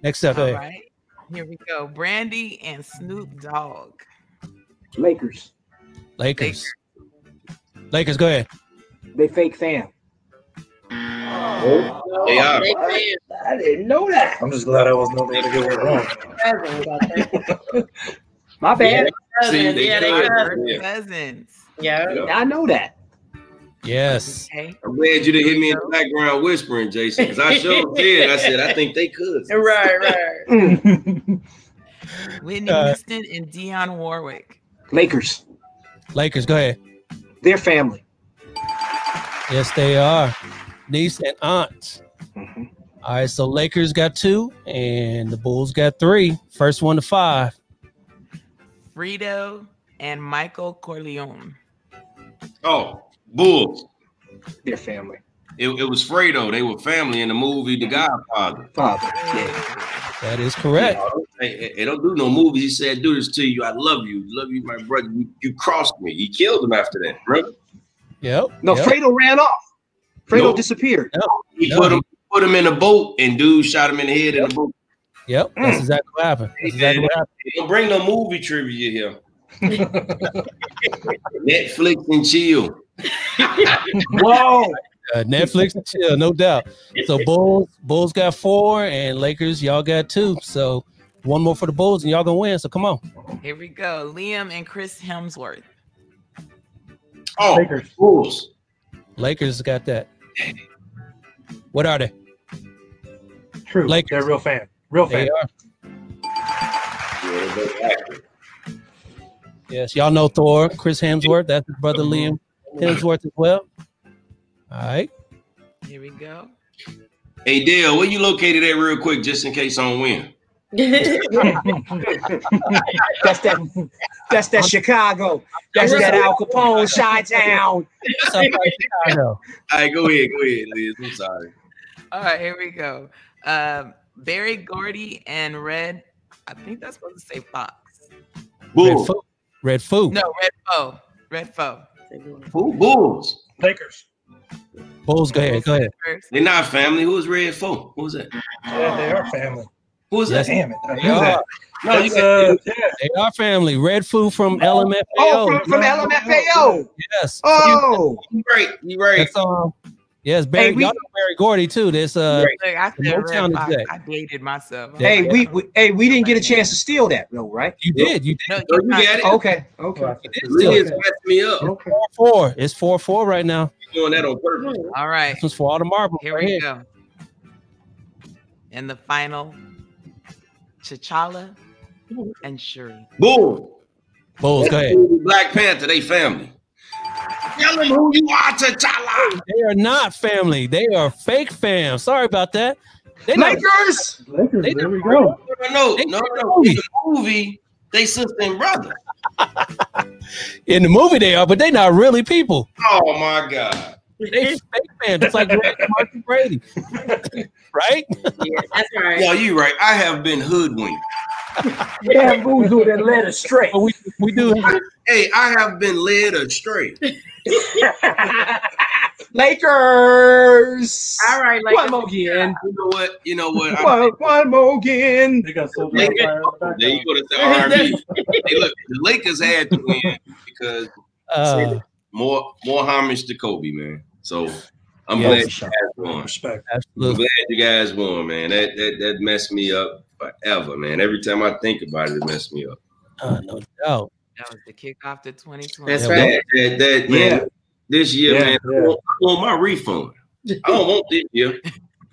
Next up, all right. Here we go. Brandy and Snoop Dogg. Lakers. Lakers, go ahead. They fake fam. They are. I didn't know that. I'm just glad I wasn't able to get it wrong. My bad. See, they cousins. Cousins. Yeah. I know that. Yes. Okay. I'm glad you didn't hear me in the background whispering, Jason, because I sure did. I said, I think they could. Right. Whitney Houston and Dionne Warwick. Lakers. Lakers, go ahead. Their family. Yes, they are. Niece and aunt. Mm-hmm. All right, so Lakers got 2 and the Bulls got 3. First one to 5. Frito and Michael Corleone. Oh, Bulls. Their family. It was Fredo. They were family in the movie The Godfather. Father. Yeah. That is correct. Hey, don't do no movies. He said, do this to you. I love you. Love you, my brother. You crossed me. He killed him after that, brother. Yep. No, yep. Fredo ran off. Fredo No. disappeared. Yep. He put him in a boat, and dude shot him in the head in the boat. Yep. That's exactly what happened. That's exactly what happened. Don't bring no movie trivia here. Netflix and chill. Whoa. Netflix and chill, no doubt. So Bulls got 4 and Lakers, y'all got 2. So one more for the Bulls and y'all gonna win. So come on. Here we go. Liam and Chris Hemsworth. Oh, Lakers. Bulls. Lakers got that. What are they? True. Lakers. They're real fan. Real fan. They are. Yes, y'all know Thor, Chris Hemsworth. That's his brother Liam Hemsworth as well. All right. Here we go. Hey, Dale, where you located at real quick, just in case I don't win? That's that Chicago. That's that Al Capone, Chi-Town. All right, go ahead, Liz. I'm sorry. All right, here we go. Barry Gordy and Red. I think that's supposed to say Fox. Bulls. Red Foo. No, Red Foe. Red Foe. Who? Bulls. Lakers. Bulls, go ahead. Go ahead. They're not family. Who was Red Foe? Who was that? Yeah, they are family. Who was that? Damn it. I They knew are. that. No, you That's, got They are family. Red Foo from LMFAO. Oh, from LMFAO. Yes. Oh. you right. That's yes, Barry. Hey, y'all know Barry Gordy too. This Look, I said Motown Red Fox. exec. I dated myself. Hey, we didn't get a chance to steal that, though, right? You did. No, Oh, you got it? Okay. You did steal Liz it. messed me up. 4-4. It's 4-4 right now. You doing that on purpose? All right. This was for all the marbles. Here right we go. And the final, T'Challa and Shuri. Boom. Bulls, go ahead. Black Panther, they family. Tell them who you are, T'Challa. They are not family. They are fake fam. Sorry about that. They not- Lakers. Lakers. They There we never- go. No. They In did the movie, they sister and brother. In the movie they are, but they not really people. Oh my God. They fake fans. It's like Mark Brady. Right? Yeah, that's right. Yeah, you right. I have been hoodwinked. Bamboozled and led astray. But we do have Hey, I have been led astray. Lakers. All right, One Lakers. more again. You know what? One more again. They got Soldier on Fire in the background. There you go to the R&B. Hey, look, the Lakers had to win because more homage to Kobe, man. So I'm glad you guys won. Respect. I'm absolutely. glad you guys won, man. That messed me up forever, man. Every time I think about it, it messed me up. No doubt. That was the kickoff to 2020. That's Yeah, right. That man, this year, Yeah, man, yeah. I want my refund. I don't want this year.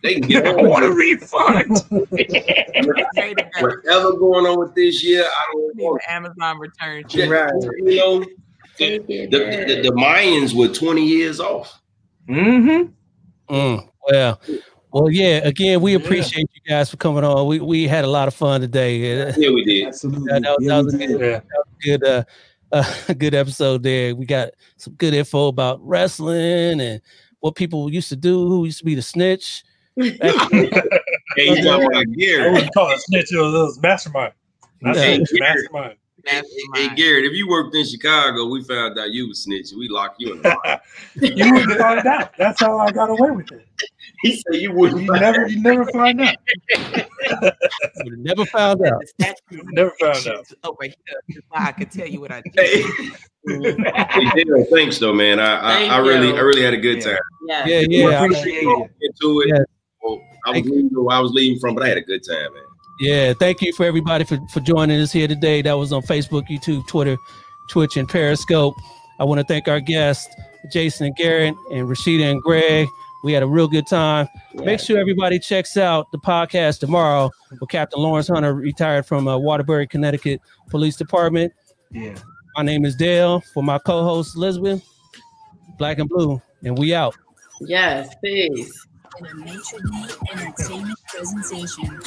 They can get I want a refund. whatever going on with this year. I don't Need want an Amazon return it. check. Right. You know, the Mayans were 20 years off. Mm-hmm. Well, yeah. Again, we appreciate you guys for coming on. We had a lot of fun today. Yeah, we did. Absolutely. That was a good, Yeah. good episode there. We got some good info about wrestling and what people used to do, who used to be the snitch. Hey, you talking about I Gary? wouldn't call it snitch. It was mastermind. Not Yeah. snitch, mastermind. Hey, Garrett, if you worked in Chicago, we found out you was snitching. We locked you in the box. You wouldn't find out. That's how I got away with it. He said you wouldn't. You never find out. Would have never found out. Never found out. Over here. I could tell you what I did. Hey, hey, Dale, thanks though, man. I Thank really you. had a good time. Yeah. Yeah. Appreciate you. Into it. Yeah. Well, I was leaving from, but I had a good time, man. Yeah, thank you for everybody for joining us here today. That was on Facebook, YouTube, Twitter, Twitch, and Periscope. I want to thank our guests, Jason and Garrett, and Rashida and Greg. We had a real good time. Yes. Make sure everybody checks out the podcast tomorrow with Captain Lawrence Hunter, retired from Waterbury, Connecticut Police Department. Yeah. My name is Dale. For my co-host, Elizabeth, Black and Blue, and we out. Yes, peace. In a Maitre D' Entertainment presentation.